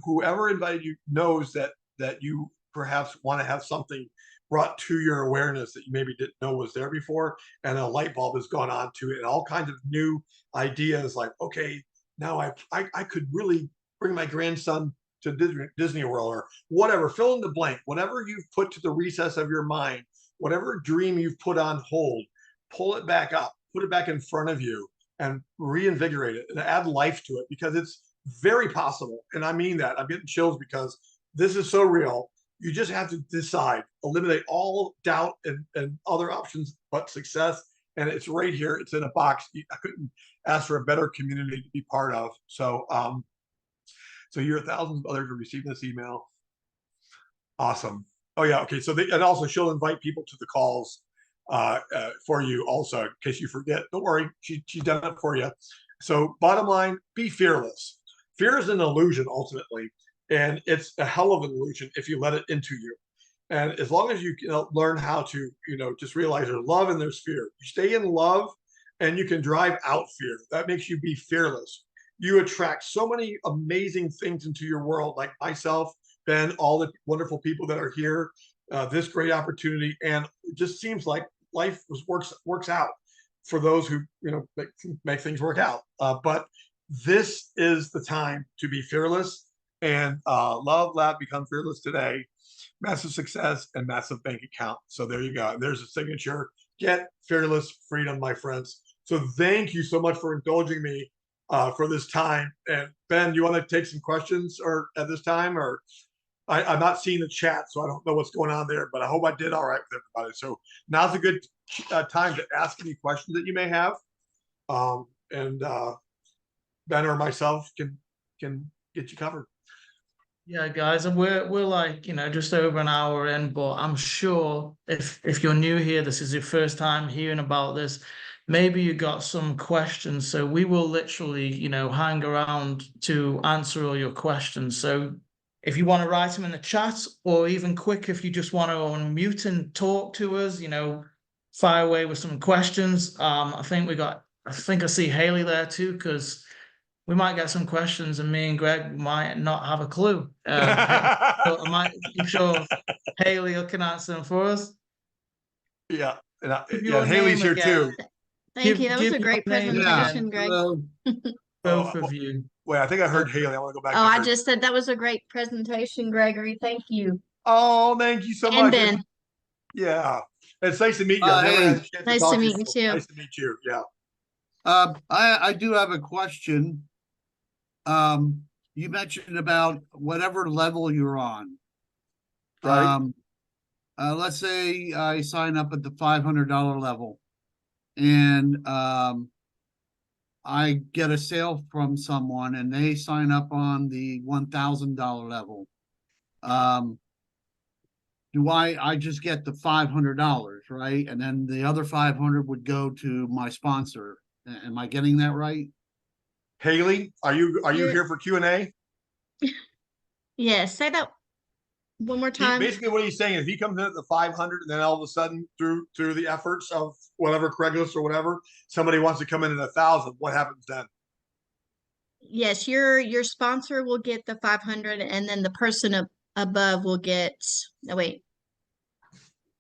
whoever invited you knows that you perhaps want to have something brought to your awareness that you maybe didn't know was there before, and a light bulb has gone on to it, and all kinds of new ideas like, okay, now I could really bring my grandson to Disney World, or whatever, fill in the blank, whatever you've put to the recess of your mind, whatever dream you've put on hold, pull it back up, put it back in front of you, and reinvigorate it and add life to it, because it's very possible. And I mean that. I'm getting chills because this is so real. You just have to decide, eliminate all doubt and other options but success. And it's right here. It's in a box. I couldn't ask for a better community to be part of. So, so you're thousands of others are receiving this email. Awesome. Oh yeah. Okay. So and also she'll invite people to the calls for you also, in case you forget. Don't worry. She's done it for you. So bottom line, be fearless. Fear is an illusion ultimately, and it's a hell of an illusion if you let it into you. And as long as you learn how to, just realize there's love and there's fear. You stay in love and you can drive out fear. That makes you be fearless. You attract so many amazing things into your world, like myself, Ben, all the wonderful people that are here, this great opportunity. And it just seems like life works out for those who, make things work out. But this is the time to be fearless and love, laugh, become fearless today. Massive success and massive bank account. So there you go. There's a signature. Get fearless freedom, my friends. So thank you so much for indulging me for this time. And Ben, you want to take some questions or at this time? Or I'm not seeing the chat, so I don't know what's going on there, but I hope I did all right with everybody. So now's a good time to ask any questions that you may have. And Ben or myself can get you covered. Yeah, guys, and we're like, just over an hour in, but I'm sure if you're new here, this is your first time hearing about this, maybe you got some questions. So we will literally, hang around to answer all your questions. So if you want to write them in the chat, or even quick, if you just want to unmute and talk to us, fire away with some questions. I think I see Haley there too, because we might get some questions and me and Greg might not have a clue. So I'm sure Haley can answer them for us. Yeah. Haley's here too. Thank you. That was a great presentation, Greg. Both of you. Wait, I think I heard Haley. I want to go back. Oh, I just said that was a great presentation, Gregory. Thank you. Oh, thank you so much. And Ben. Yeah. It's nice to meet you. Nice to meet you too. Nice to meet you. Yeah. I do have a question. You mentioned about whatever level you're on. Right. Let's say I sign up at the $500 level and I get a sale from someone and they sign up on the $1,000 level. Do I just get the $500, right? And then the other 500 would go to my sponsor. Am I getting that right? Haley, are you here for Q&A? Yes, say that one more time. Basically, what he's saying is he comes in at the 500, and then all of a sudden, through the efforts of whatever Craigslist or whatever, somebody wants to come in at 1,000. What happens then? Yes, your sponsor will get the 500, and then the person above will get. Oh wait.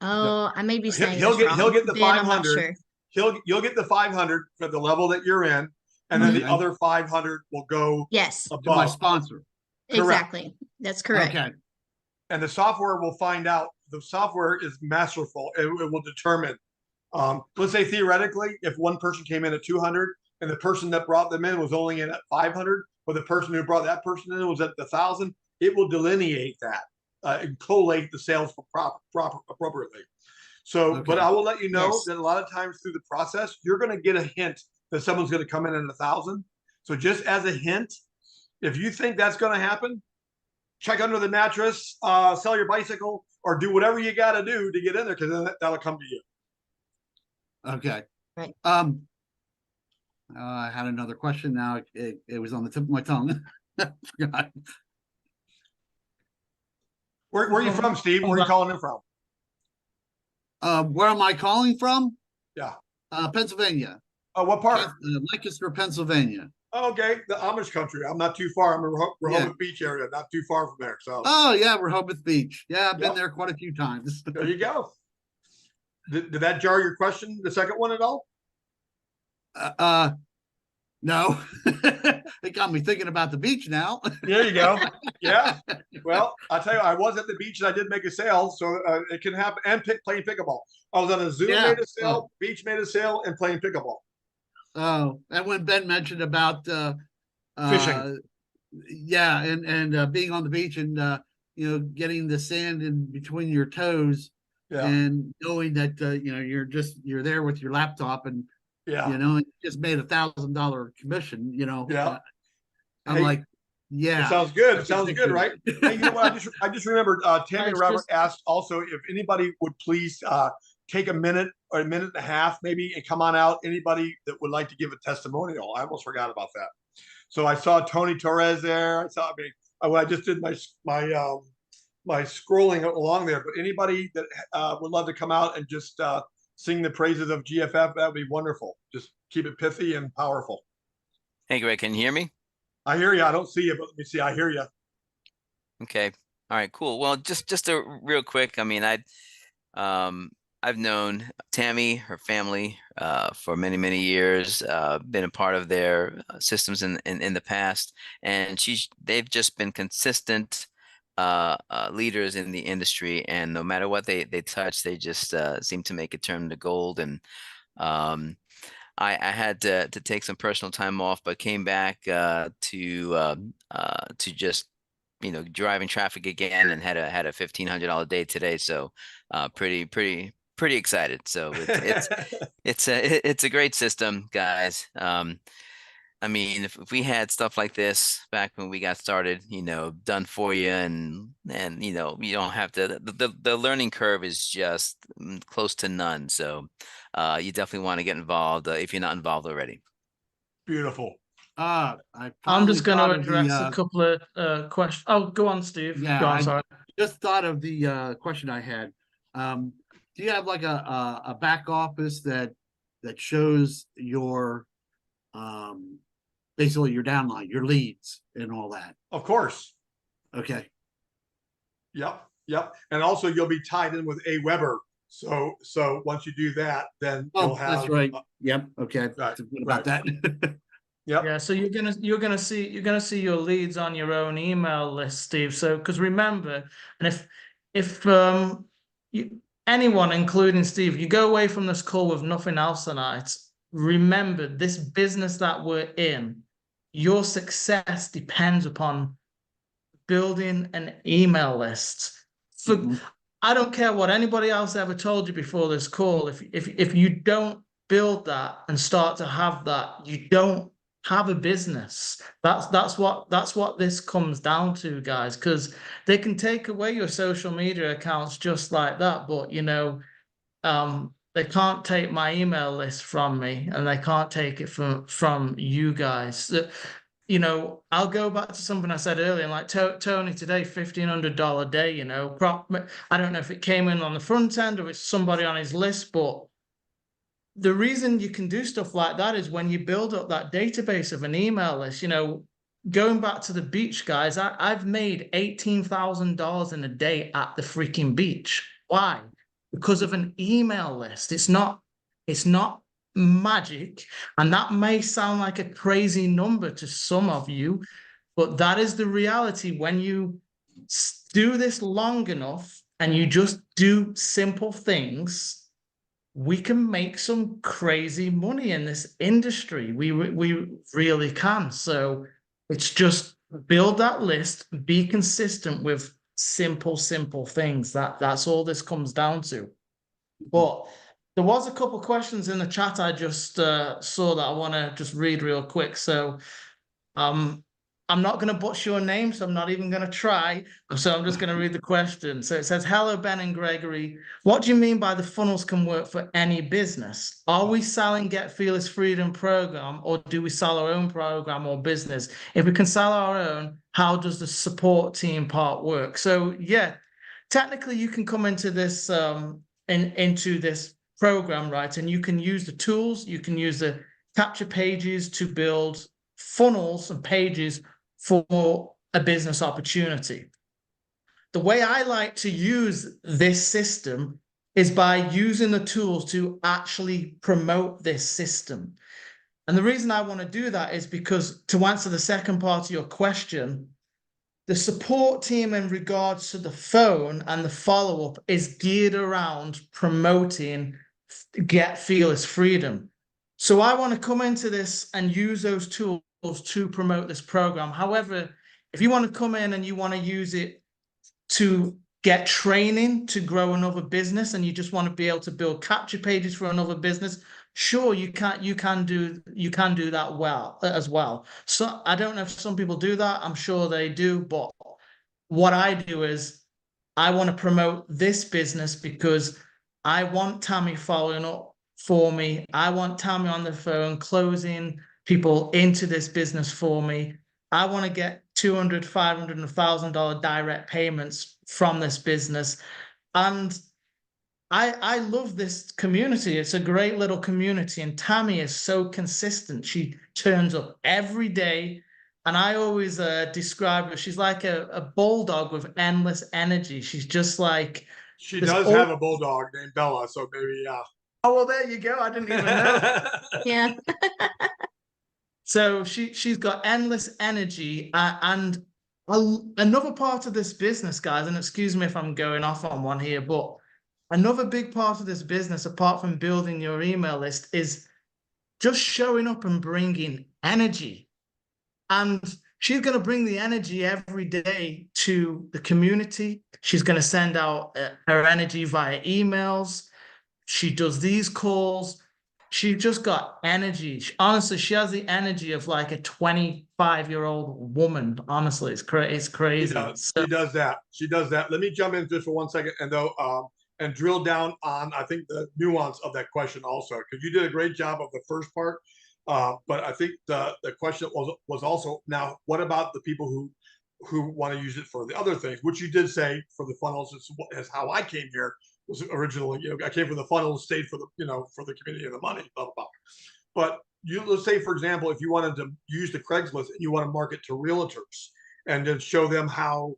Oh, I may be saying he'll get the 500. Sure. You'll get the 500 for the level that you're in, and then the other 500 will go above. To my sponsor. Exactly. That's correct. Okay. And the software will find out. The software is masterful. It will determine. Let's say theoretically, if one person came in at 200 and the person that brought them in was only in at 500, or the person who brought that person in was at 1,000, it will delineate that and collate the sales appropriately. So, but I will let you know that a lot of times through the process, you're going to get a hint that someone's going to come in at 1,000. So just as a hint, if you think that's going to happen, check under the mattress, sell your bicycle, or do whatever you got to do to get in there, because then that'll come to you. Okay. Right. I had another question. Now it was on the tip of my tongue. Forgot. Where are you from, Steve? Where are you calling in from? Where am I calling from? Yeah. Pennsylvania. Oh, what part? Lancaster, Pennsylvania. Oh, okay, the Amish country. I'm not too far. I'm in Rehoboth Beach area, not too far from there. So. Oh yeah, Rehoboth Beach. Yeah, I've been there quite a few times. There you go. Did that jar your question, the second one, at all? No. It got me thinking about the beach now. There you go. Yeah. Well, I'll tell you, I was at the beach and I did make a sale, so it can happen. And playing pickleball. I was on a Zoom, made a sale, beach made a sale, and playing pickleball. Oh, and when Ben mentioned about fishing, yeah, and being on the beach and getting the sand in between your toes, and knowing that you're there with your laptop and you just made $1,000 commission, I'm like, yeah, it sounds good. It sounds good, right? Hey, you know what? I just remembered Tammy Robert asked also if anybody would please take a minute or a minute and a half maybe and come on out. Anybody that would like to give a testimonial. I almost forgot about that. So I saw Tony Torres there. I saw, I just did my scrolling along there, but anybody that would love to come out and just sing the praises of GFF, that would be wonderful. Just keep it pithy and powerful. Hey, Greg, can you hear me? I hear you. I don't see you, but let me see. I hear you. Okay. All right, cool. Well, just a real quick. I mean, I've known Tammy, her family, for many, many years, been a part of their systems in the past, and they've just been consistent leaders in the industry, and no matter what they touch, they just seem to make it turn to gold. And I had to take some personal time off, but came back to just driving traffic again, and had a $1,500 day today. So pretty excited. So it's a great system, guys. I mean, if we had stuff like this back when we got started, done for you, and you don't have to, the learning curve is just close to none. So you definitely want to get involved if you're not involved already. Beautiful. I'm just going to address a couple of questions. Oh, go on, Steve. Yeah, go on, sorry. Just thought of the question I had. Do you have like a back office that shows your basically your downline, your leads, and all that? Of course. Okay. Yep. And also, you'll be tied in with Weber. So once you do that, then you'll have. That's right. Yep. Okay. Right. Good about that. Yep. Yeah, so you're gonna see your leads on your own email list, Steve. So because remember, and if anyone, including Steve, you go away from this call with nothing else tonight, remember this business that we're in, your success depends upon building an email list. I don't care what anybody else ever told you before this call. If you don't build that and start to have that, you don't have a business. That's what this comes down to, guys, because they can take away your social media accounts just like that, but they can't take my email list from me, and they can't take it from you guys. I'll go back to something I said earlier, like Tony today, $1,500 day, I don't know if it came in on the front end or it's somebody on his list, but the reason you can do stuff like that is when you build up that database of an email list. Going back to the beach, guys, I've made $18,000 in a day at the freaking beach. Why? Because of an email list. It's not magic, and that may sound like a crazy number to some of you, but that is the reality. When you do this long enough and you just do simple things, we can make some crazy money in this industry. We really can. So it's just build that list, be consistent with simple things. That's all this comes down to. But there was a couple questions in the chat I just saw that I want to just read real quick. So I'm not going to butcher your name, so I'm not even going to try. So I'm just going to read the question. So it says, hello, Ben and Gregory. What do you mean by the funnels can work for any business? Are we selling Get Fearless Freedom program, or do we sell our own program or business? If we can sell our own, how does the support team part work? So yeah, technically you can come into this into this program, right? And you can use the tools, you can use the capture pages to build funnels and pages for a business opportunity. The way I like to use this system is by using the tools to actually promote this system. And the reason I want to do that is because, to answer the second part of your question, the support team in regards to the phone and the follow-up is geared around promoting Get Fearless Freedom. So I want to come into this and use those tools to promote this program. However, if you want to come in and you want to use it to get training to grow another business, and you just want to be able to build capture pages for another business, sure, you can do that well as well. So I don't know if some people do that. I'm sure they do, but what I do is I want to promote this business because I want Tammy following up for me. I want Tammy on the phone closing people into this business for me. I want to get $200, $500, and $1,000 direct payments from this business. And I love this community. It's a great little community. And Tammy is so consistent. She turns up every day. And I always describe her, she's like a bulldog with endless energy. She's just like... She does have a bulldog named Bella, so maybe, yeah. Oh, well, there you go. I didn't even know. Yeah. So she's got endless energy. And another part of this business, guys, and excuse me if I'm going off on one here, but another big part of this business, apart from building your email list, is just showing up and bringing energy. And she's going to bring the energy every day to the community. She's going to send out her energy via emails. She does these calls. She just got energy. Honestly, she has the energy of like a 25-year-old woman. Honestly, it's crazy. She does that. She does that. Let me jump in just for 1 second and drill down on, I think, the nuance of that question also, because you did a great job of the first part. But I think the question was also, now, what about the people who want to use it for the other things, which you did say for the funnels is how I came here. Was originally, I came from the funnels, stayed for the, for the community and the money, blah, blah, blah. But let's say, for example, if you wanted to use the Craigslist and you want to market to realtors and then show them how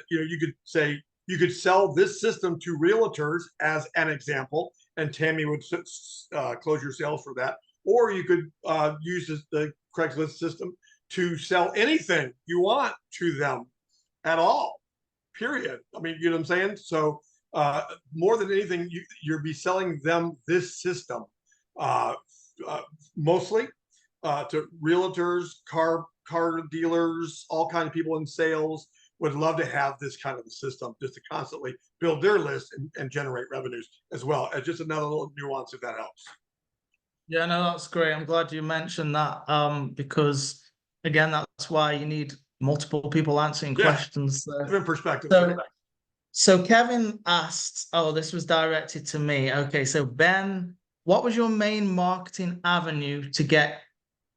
you could say, you could sell this system to realtors as an example, and Tammy would close your sales for that. Or you could use the Craigslist system to sell anything you want to them at all, period. I mean, you know what I'm saying? So more than anything, you'll be selling them this system, mostly to realtors, car dealers, all kinds of people in sales would love to have this kind of a system just to constantly build their list and generate revenues as well. As just another little nuance, if that helps. Yeah, no, that's great. I'm glad you mentioned that because, again, that's why you need multiple people answering questions. Different perspective. So Kevin asked, oh, this was directed to me. Okay, so Ben, what was your main marketing avenue to get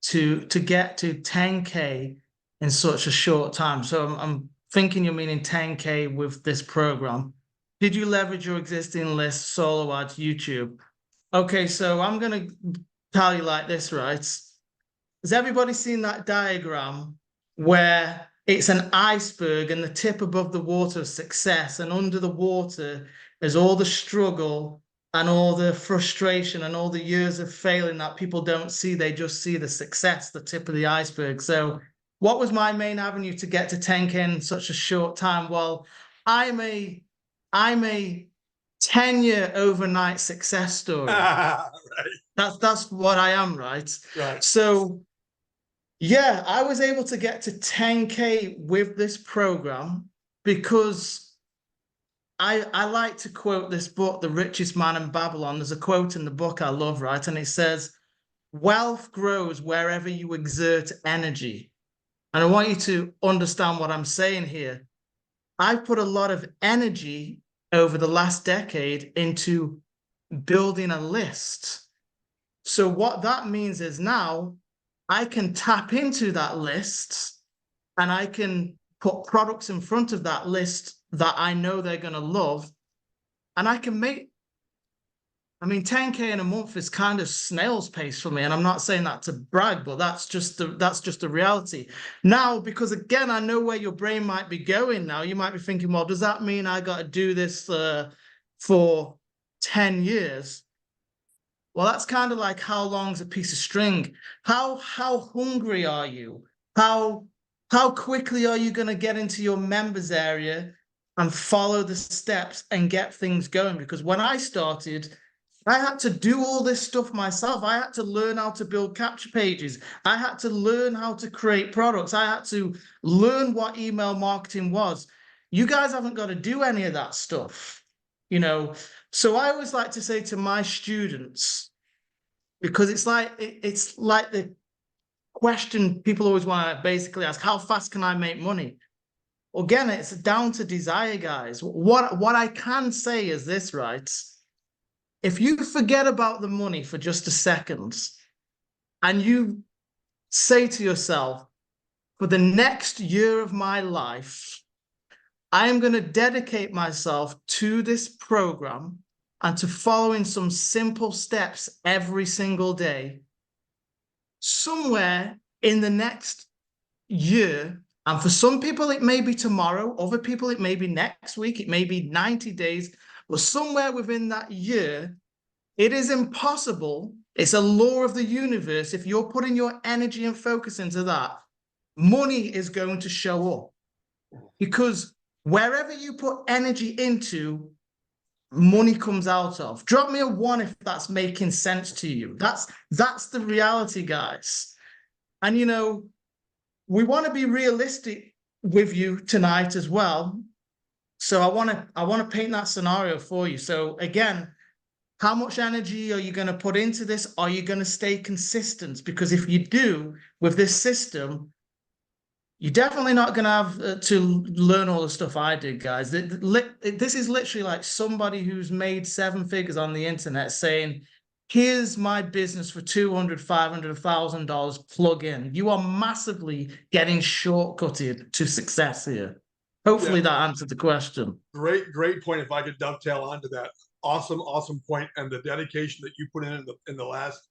to 10K in such a short time? So I'm thinking you're meaning 10K with this program. Did you leverage your existing list, solo ads, YouTube? Okay, so I'm going to tell you like this, right? Has everybody seen that diagram where it's an iceberg and the tip above the water is success, and under the water is all the struggle and all the frustration and all the years of failing that people don't see? They just see the success, the tip of the iceberg. So what was my main avenue to get to 10K in such a short time? Well, I'm a 10-year overnight success story. Right. That's what I am, right? Right. So yeah, I was able to get to 10K with this program because I like to quote this book, The Richest Man in Babylon. There's a quote in the book I love, right? And it says, wealth grows wherever you exert energy. And I want you to understand what I'm saying here. I've put a lot of energy over the last decade into building a list. So what that means is now I can tap into that list and I can put products in front of that list that I know they're going to love. And I can make, 10K in a month is kind of snail's pace for me. And I'm not saying that to brag, but that's just the reality. Now, because again, I know where your brain might be going now. You might be thinking, well, does that mean I got to do this for 10 years? Well, that's kind of like how long's a piece of string? How hungry are you? How quickly are you going to get into your members area and follow the steps and get things going? Because when I started, I had to do all this stuff myself. I had to learn how to build capture pages. I had to learn how to create products. I had to learn what email marketing was. You guys haven't got to do any of that stuff, So I always like to say to my students, because it's like the question people always want to basically ask, how fast can I make money? Again, it's down to desire, guys. What I can say is this, right? If you forget about the money for just a second and you say to yourself, for the next year of my life, I am going to dedicate myself to this program and to following some simple steps every single day. Somewhere in the next year, and for some people it may be tomorrow, other people it may be next week, it may be 90 days, but somewhere within that year, it is impossible. It's a law of the universe. If you're putting your energy and focus into that, money is going to show up, because wherever you put energy into, money comes out of. Drop me a 1 if that's making sense to you. That's the reality, guys. And you know, we want to be realistic with you tonight as well. So I want to paint that scenario for you. So again, how much energy are you going to put into this? Are you going to stay consistent? Because if you do, with this system, you're definitely not going to have to learn all the stuff I did, guys. This is literally like somebody who's made 7 figures on the internet saying, here's my business for $200, $500, $1,000, plug in. You are massively getting shortcutted to success here. Hopefully that answered the question. Great point. If I could dovetail onto that. Awesome point. And the dedication that you put in the last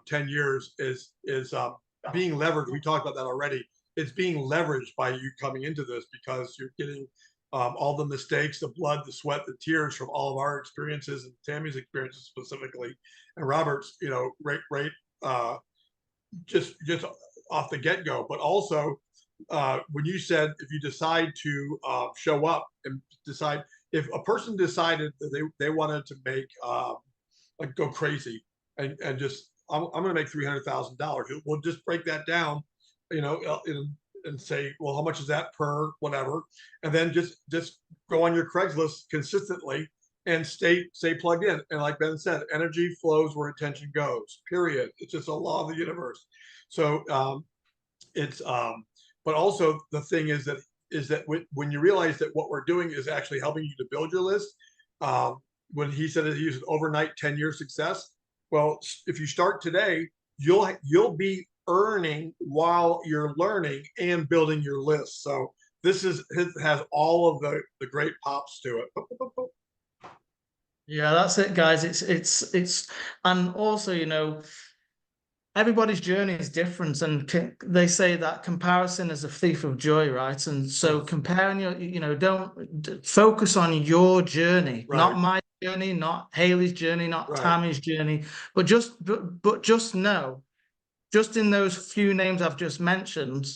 10 years is being leveraged. We talked about that already. It's being leveraged by you coming into this, because you're getting all the mistakes, the blood, the sweat, the tears from all of our experiences, and Tammy's experiences specifically, and Robert's, you know, right, just off the get-go. But also, when you said, if you decide to show up and decide, if a person decided that they wanted to make like go crazy and just, I'm going to make $300,000, we'll just break that down, you know, and say, well, how much is that per whatever, and then just go on your Craigslist consistently and stay plugged in. And like Ben said, energy flows where attention goes. Period. It's just a law of the universe. So but also the thing is that when you realize that what we're doing is actually helping you to build your list, when he said that he was an overnight 10-year success, well, if you start today, you'll be earning while you're learning and building your list. So this has all of the great pops to it. Yeah, that's it, guys. It's and also, you know, everybody's journey is different, and they say that comparison is a thief of joy, right? And so comparing don't focus on your journey, right. Not my journey, not Haley's journey, not right. Tammy's journey, but just know, just in those few names I've just mentioned,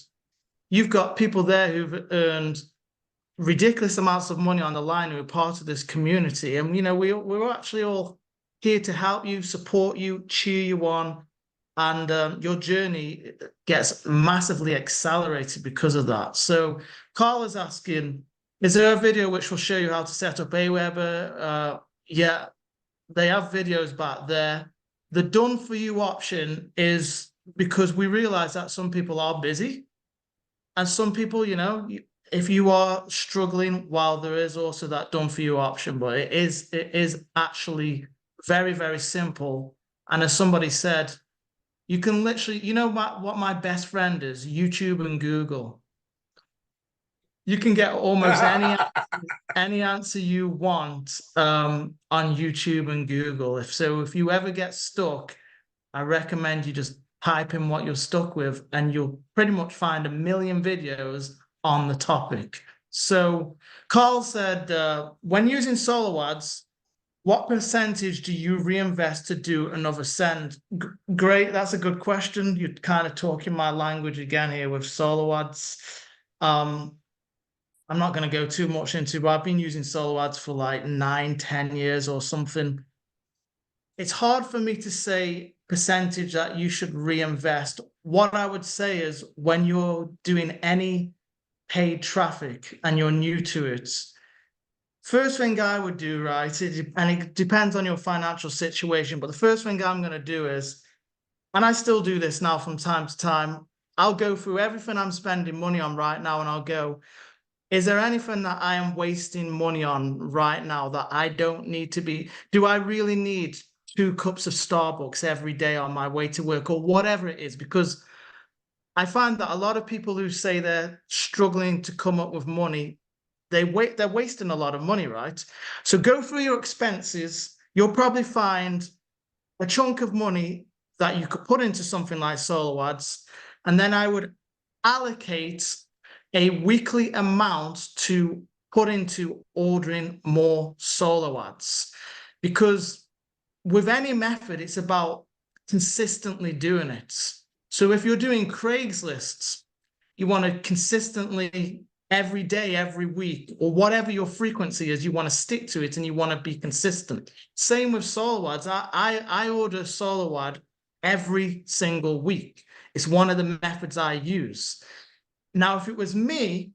you've got people there who've earned ridiculous amounts of money on the line who are part of this community. And, you know, we're actually all here to help you, support you, cheer you on. And your journey gets massively accelerated because of that. So Carl is asking, is there a video which will show you how to set up Aweber? Yeah, they have videos back there. The done for you option is because we realize that some people are busy, and some people, you know, if you are struggling, while there is also that done for you option, but it is actually very, very simple. And as somebody said, you can literally, you know what my best friend is? YouTube and Google. You can get almost any answer you want on YouTube and Google. If you ever get stuck, I recommend you just type in what you're stuck with, and you'll pretty much find 1 million videos on the topic. So Carl said, when using solo ads, what percentage do you reinvest to do another send? Great, that's a good question. You're kind of talking my language again here with solo ads. I'm not going to go too much into, but I've been using solo ads for like 9-10 years or something. It's hard for me to say percentage that you should reinvest. What I would say is, when you're doing any paid traffic and you're new to it, first thing I would do, right, and it depends on your financial situation, but the first thing I'm going to do is, and I still do this now from time to time, I'll go through everything I'm spending money on right now, and I'll go, is there anything that I am wasting money on right now that I don't need to be? Do I really need 2 cups of Starbucks every day on my way to work or whatever it is, because I find that a lot of people who say they're struggling to come up with money, they're wasting a lot of money, right? So go through your expenses. You'll probably find a chunk of money that you could put into something like solo ads, and then I would allocate a weekly amount to put into ordering more solo ads, because with any method, it's about consistently doing it. So if you're doing Craigslist, you want to consistently every day, every week, or whatever your frequency is, you want to stick to it and you want to be consistent. Same with solo ads. I order solo ad every single week. It's one of the methods I use. Now, if it was me,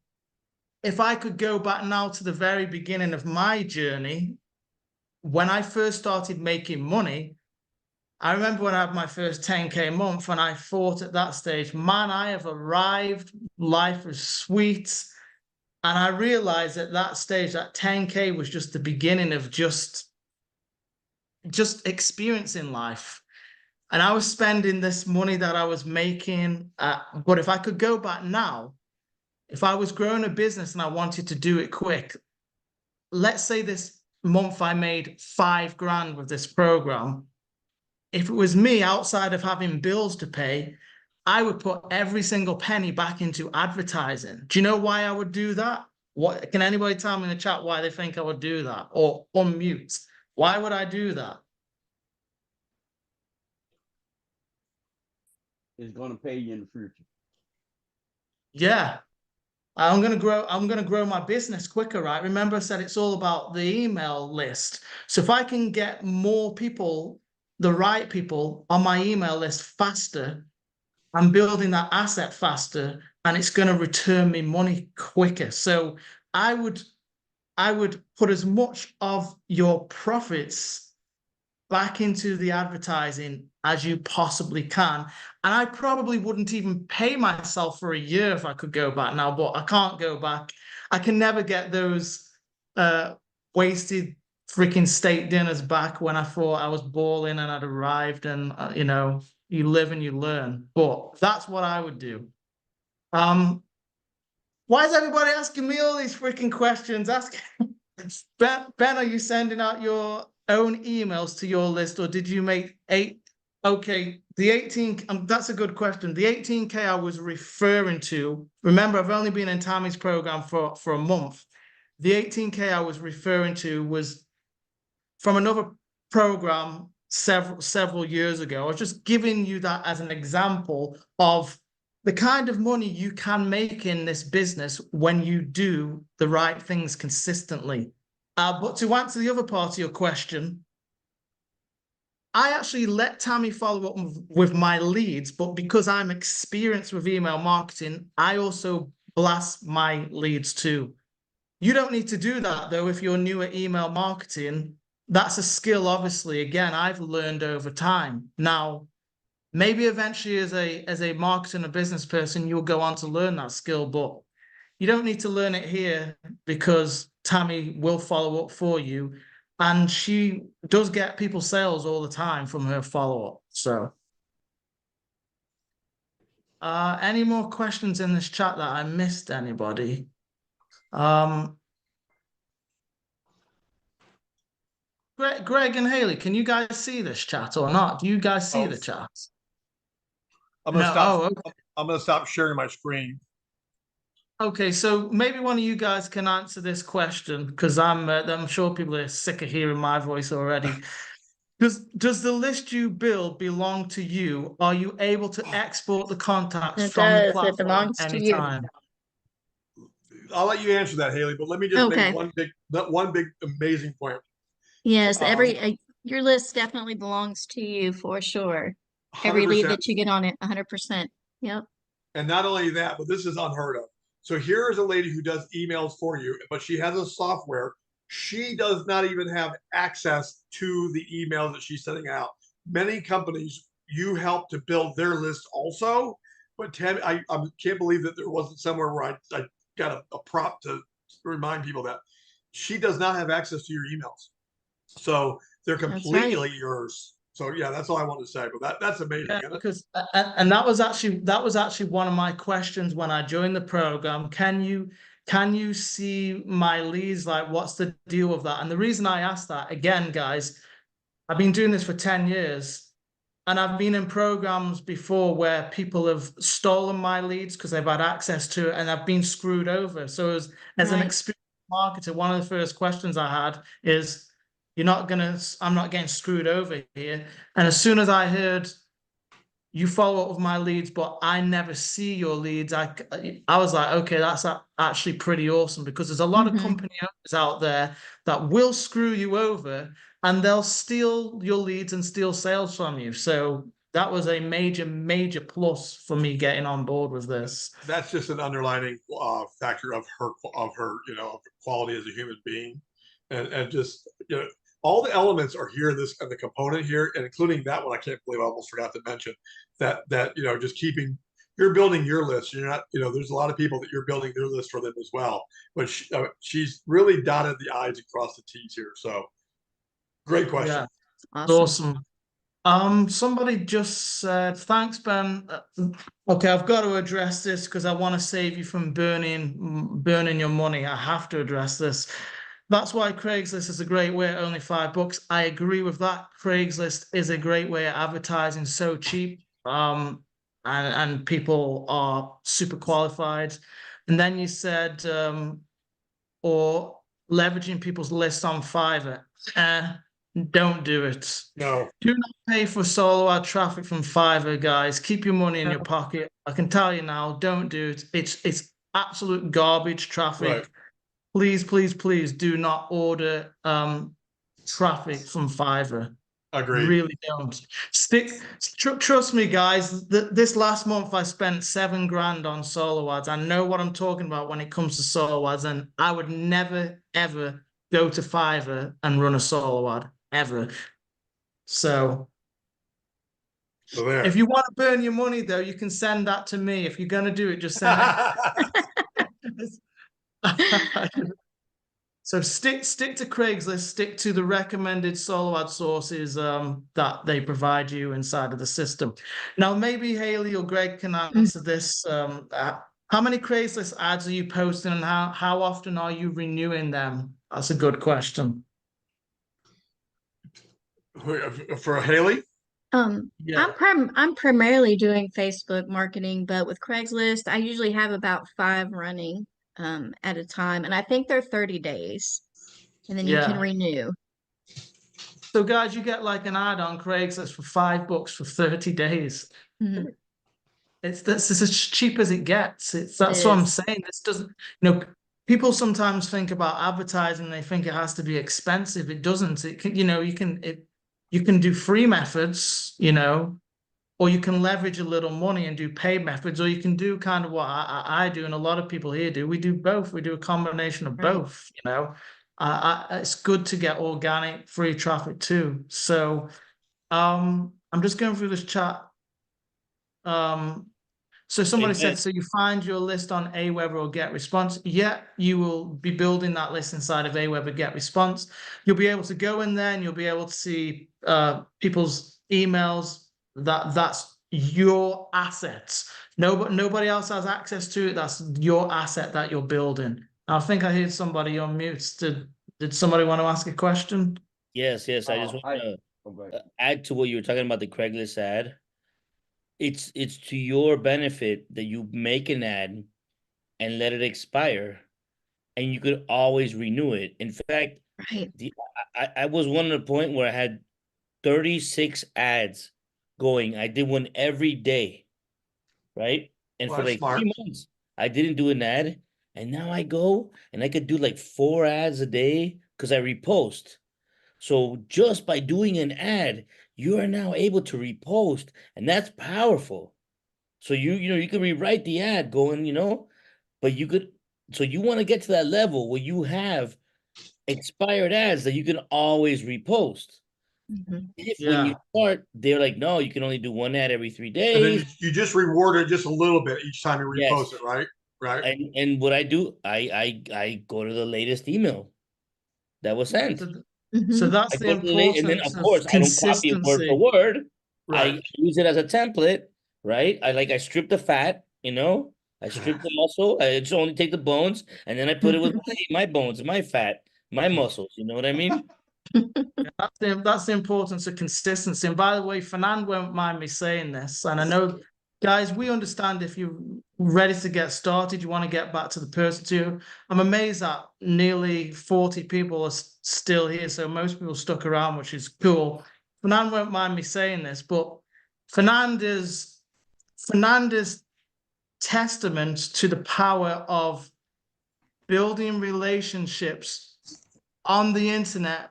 if I could go back now to the very beginning of my journey, when I first started making money, I remember when I had my first 10K month and I thought at that stage, man, I have arrived, life is sweet. And I realized at that stage that 10K was just the beginning of just experiencing life. And I was spending this money that I was making. But if I could go back now, if I was growing a business and I wanted to do it quick, let's say this month I made 5 grand with this program. If it was me, outside of having bills to pay, I would put every single penny back into advertising. Do you know why I would do that? What can anybody tell me in the chat why they think I would do that? Or unmute. Why would I do that? It's going to pay you in the future. Yeah. I'm gonna grow my business quicker, right? Remember I said it's all about the email list. So if I can get more people, the right people on my email list faster, I'm building that asset faster, and it's going to return me money quicker. So I would put as much of your profits back into the advertising as you possibly can. And I probably wouldn't even pay myself for a year if I could go back now, but I can't go back. I can never get those wasted freaking steak dinners back when I thought I was balling and I'd arrived, and you know, you live and you learn. But that's what I would do. Why is everybody asking me all these freaking questions? Ben, are you sending out your own emails to your list, or did you make 8? Okay, the 18, that's a good question. The 18K I was referring to, remember, I've only been in Tammy's program for a month. The 18K I was referring to was from another program several years ago. I was just giving you that as an example of the kind of money you can make in this business when you do the right things consistently. But to answer the other part of your question, I actually let Tammy follow up with my leads, but because I'm experienced with email marketing, I also blast my leads too. You don't need to do that though if you're new at email marketing. That's a skill, obviously, again, I've learned over time. Now, maybe eventually as a marketing or business person, you'll go on to learn that skill, but you don't need to learn it here because Tammy will follow up for you. And she does get people sales all the time from her follow-up. So any more questions in this chat that I missed, anybody? Greg and Haley, can you guys see this chat or not? Do you guys see the chat? I'm gonna stop sharing my screen. Okay, so maybe one of you guys can answer this question, because I'm sure people are sick of hearing my voice already. Does the list you build belong to you? Are you able to export the contacts from the platform It belongs to you. anytime? I'll let you answer that, Haley, but let me just make one big amazing point. Yes, your list definitely belongs to you for sure. 100%. Every lead that you get on it, 100%. Yep. And not only that, but this is unheard of. So here is a lady who does emails for you, but she has a software. She does not even have access to the emails that she's sending out. Many companies, you help to build their list also, but Tammy, I can't believe that there wasn't somewhere where I got a prop to remind people that she does not have access to your emails. So they're That's right. completely yours. So yeah, that's all I want to say. But that's amazing. Yeah, because and that was actually one of my questions when I joined the program. Can you see my leads? Like, what's the deal with that? And the reason I asked that, again, guys, I've been doing this for 10 years. And I've been in programs before where people have stolen my leads because they've had access to it, and I've been screwed over. So as an Right. experienced marketer, one of the first questions I had is, I'm not getting screwed over here. And as soon as I heard you follow up with my leads, but I never see your leads, I was like, okay, that's actually pretty awesome, because there's a lot of company owners out there that will screw you over, and they'll steal your leads and steal sales from you. So that was a major plus for me getting on board with this. That's just an underlining factor of her quality as a human being, and just all the elements are here in this, and the component here, and including that one. I can't believe I almost forgot to mention that just you're building your list. You're not, there's a lot of people that you're building their list for them as well. But she's really dotted the I's and crossed the T's here. So great question. Yeah, awesome. Somebody just said, thanks, Ben. Okay, I've got to address this because I want to save you from burning your money. I have to address this. That's why Craigslist is a great way at only $5. I agree with that. Craigslist is a great way of advertising, so cheap. And people are super qualified. And then you said, or leveraging people's lists on Fiverr. Don't do it. No. Do not pay for solo ad traffic from Fiverr, guys. Keep your money in your pocket. I can tell you now, don't do it. It's absolute garbage traffic. Right. Please do not order traffic from Fiverr. Agreed. Really don't. Trust me, guys. This last month I spent $7 grand on solo ads. I know what I'm talking about when it comes to solo ads, and I would never ever go to Fiverr and run a solo ad ever. So there. If you want to burn your money, though, you can send that to me. If you're going to do it, just send it. So stick to Craigslist, stick to the recommended solo ad sources that they provide you inside of the system. Now, maybe Haley or Greg can answer this. How many Craigslist ads are you posting, and how often are you renewing them? That's a good question. For Haley? Yeah. I'm primarily doing Facebook marketing, but with Craigslist, I usually have about 5 running at a time, and I think they're 30 days, and then you can renew. So guys, you get like an ad on Craigslist for $5 for 30 days. Mm-hmm. It's as cheap as it gets. That's what I'm saying. This doesn't, people sometimes think about advertising, they think it has to be expensive. It doesn't. It can, you can do free methods, or you can leverage a little money and do paid methods, or you can do kind of what I do, and a lot of people here do. We do both. We do a combination of both, it's good to get organic free traffic too. So I'm just going through this chat. So somebody said, so you find your list on Aweber or GetResponse. Yeah, you will be building that list inside of Aweber GetResponse. You'll be able to go in there and you'll be able to see people's emails. That's your assets. Nobody else has access to it. That's your asset that you're building. I think I heard somebody on mute. Did somebody want to ask a question? Yes. I just want to add to what you were talking about, the Craigslist ad. It's to your benefit that you make an ad and let it expire, and you could always renew it. In fact, I was one at a point where I had 36 ads going. I did one every day, right? And for like 3 months, I didn't do an ad, and now I go and I could do like 4 ads a day because I repost. So just by doing an ad, you are now able to repost, and that's powerful. So you can rewrite the ad going, but you could. So you want to get to that level where you have expired ads that you can always repost. Mm-hmm. When you start, they're like, no, you can only do 1 ad every 3 days. And then you just reward it just a little bit each time you repost it, right? Right. And what I do, I go to the latest email that was sent. So Mhm. that's I the go to the link, and then importance of of course I don't copy it word for consistency. word. Right. I use it as a template, right? I strip the fat, you know, I strip the muscle. I just only take the bones, and then I put it with my bones, my fat, my muscles. You know what I mean? That's the importance of consistency. And by the way, Fernand won't mind me saying this. And I know, guys, we understand if you're ready to get started, you want to get back to the person too. I'm amazed that nearly 40 people are still here. So most people stuck around, which is cool. Fernand won't mind me saying this, but Fernand is testament to the power of building relationships on the internet,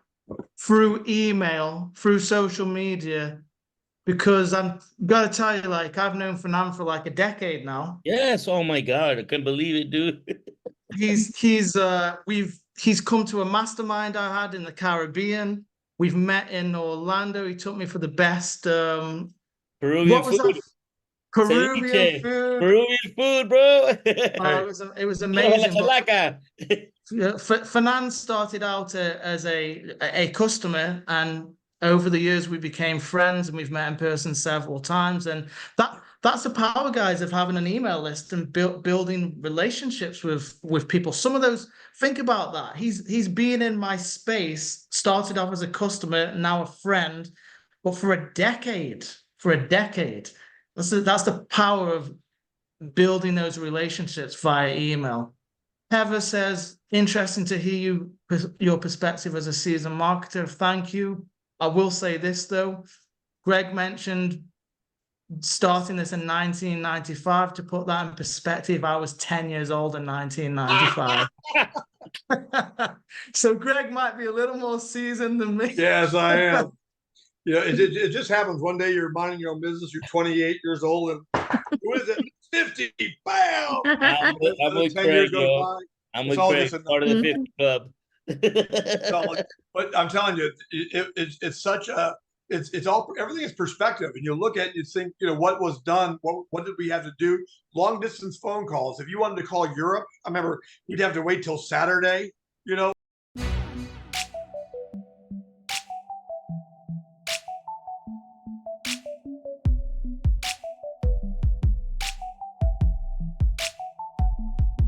through email, through social media, because I'm gotta tell you, like, I've known Fernand for like a decade now. Yes. Oh my God, I can't believe it, dude. He's come to a mastermind I had in the Caribbean. We've met in Orlando. He took me for the best Peruvian what was food. that? Peruvian Ceviche. food. Peruvian food, bro. It was amazing. But Yeah, Fernand started out as a customer, and over the years we became friends, and we've met in person several times. And that's the power, guys, of having an email list and building relationships with people. Some of those, think about that. He's been in my space, started off as a customer, now a friend, but for a decade. That's the power of building those relationships via email. Heather says, interesting to hear your perspective as a seasoned marketer. Thank you. I will say this though. Greg mentioned starting this in 1995. To put that in perspective, I was 10 years old in 1995. So Greg might be a little more seasoned than me. Yes, I am. You know, it just happens. One day you're minding your own business, you're 28 years old, and who is it? 50, bam! I'm with 10 Craig, years goes yo. by. I'm It's with all Craig, just a part of the number. 50 club. But I'm telling you, it's such a it's all, everything is perspective, and you look at it, you think, you know, what was done, what did we have to do? Long distance phone calls. If you wanted to call Europe, I remember we'd have to wait till Saturday, you know.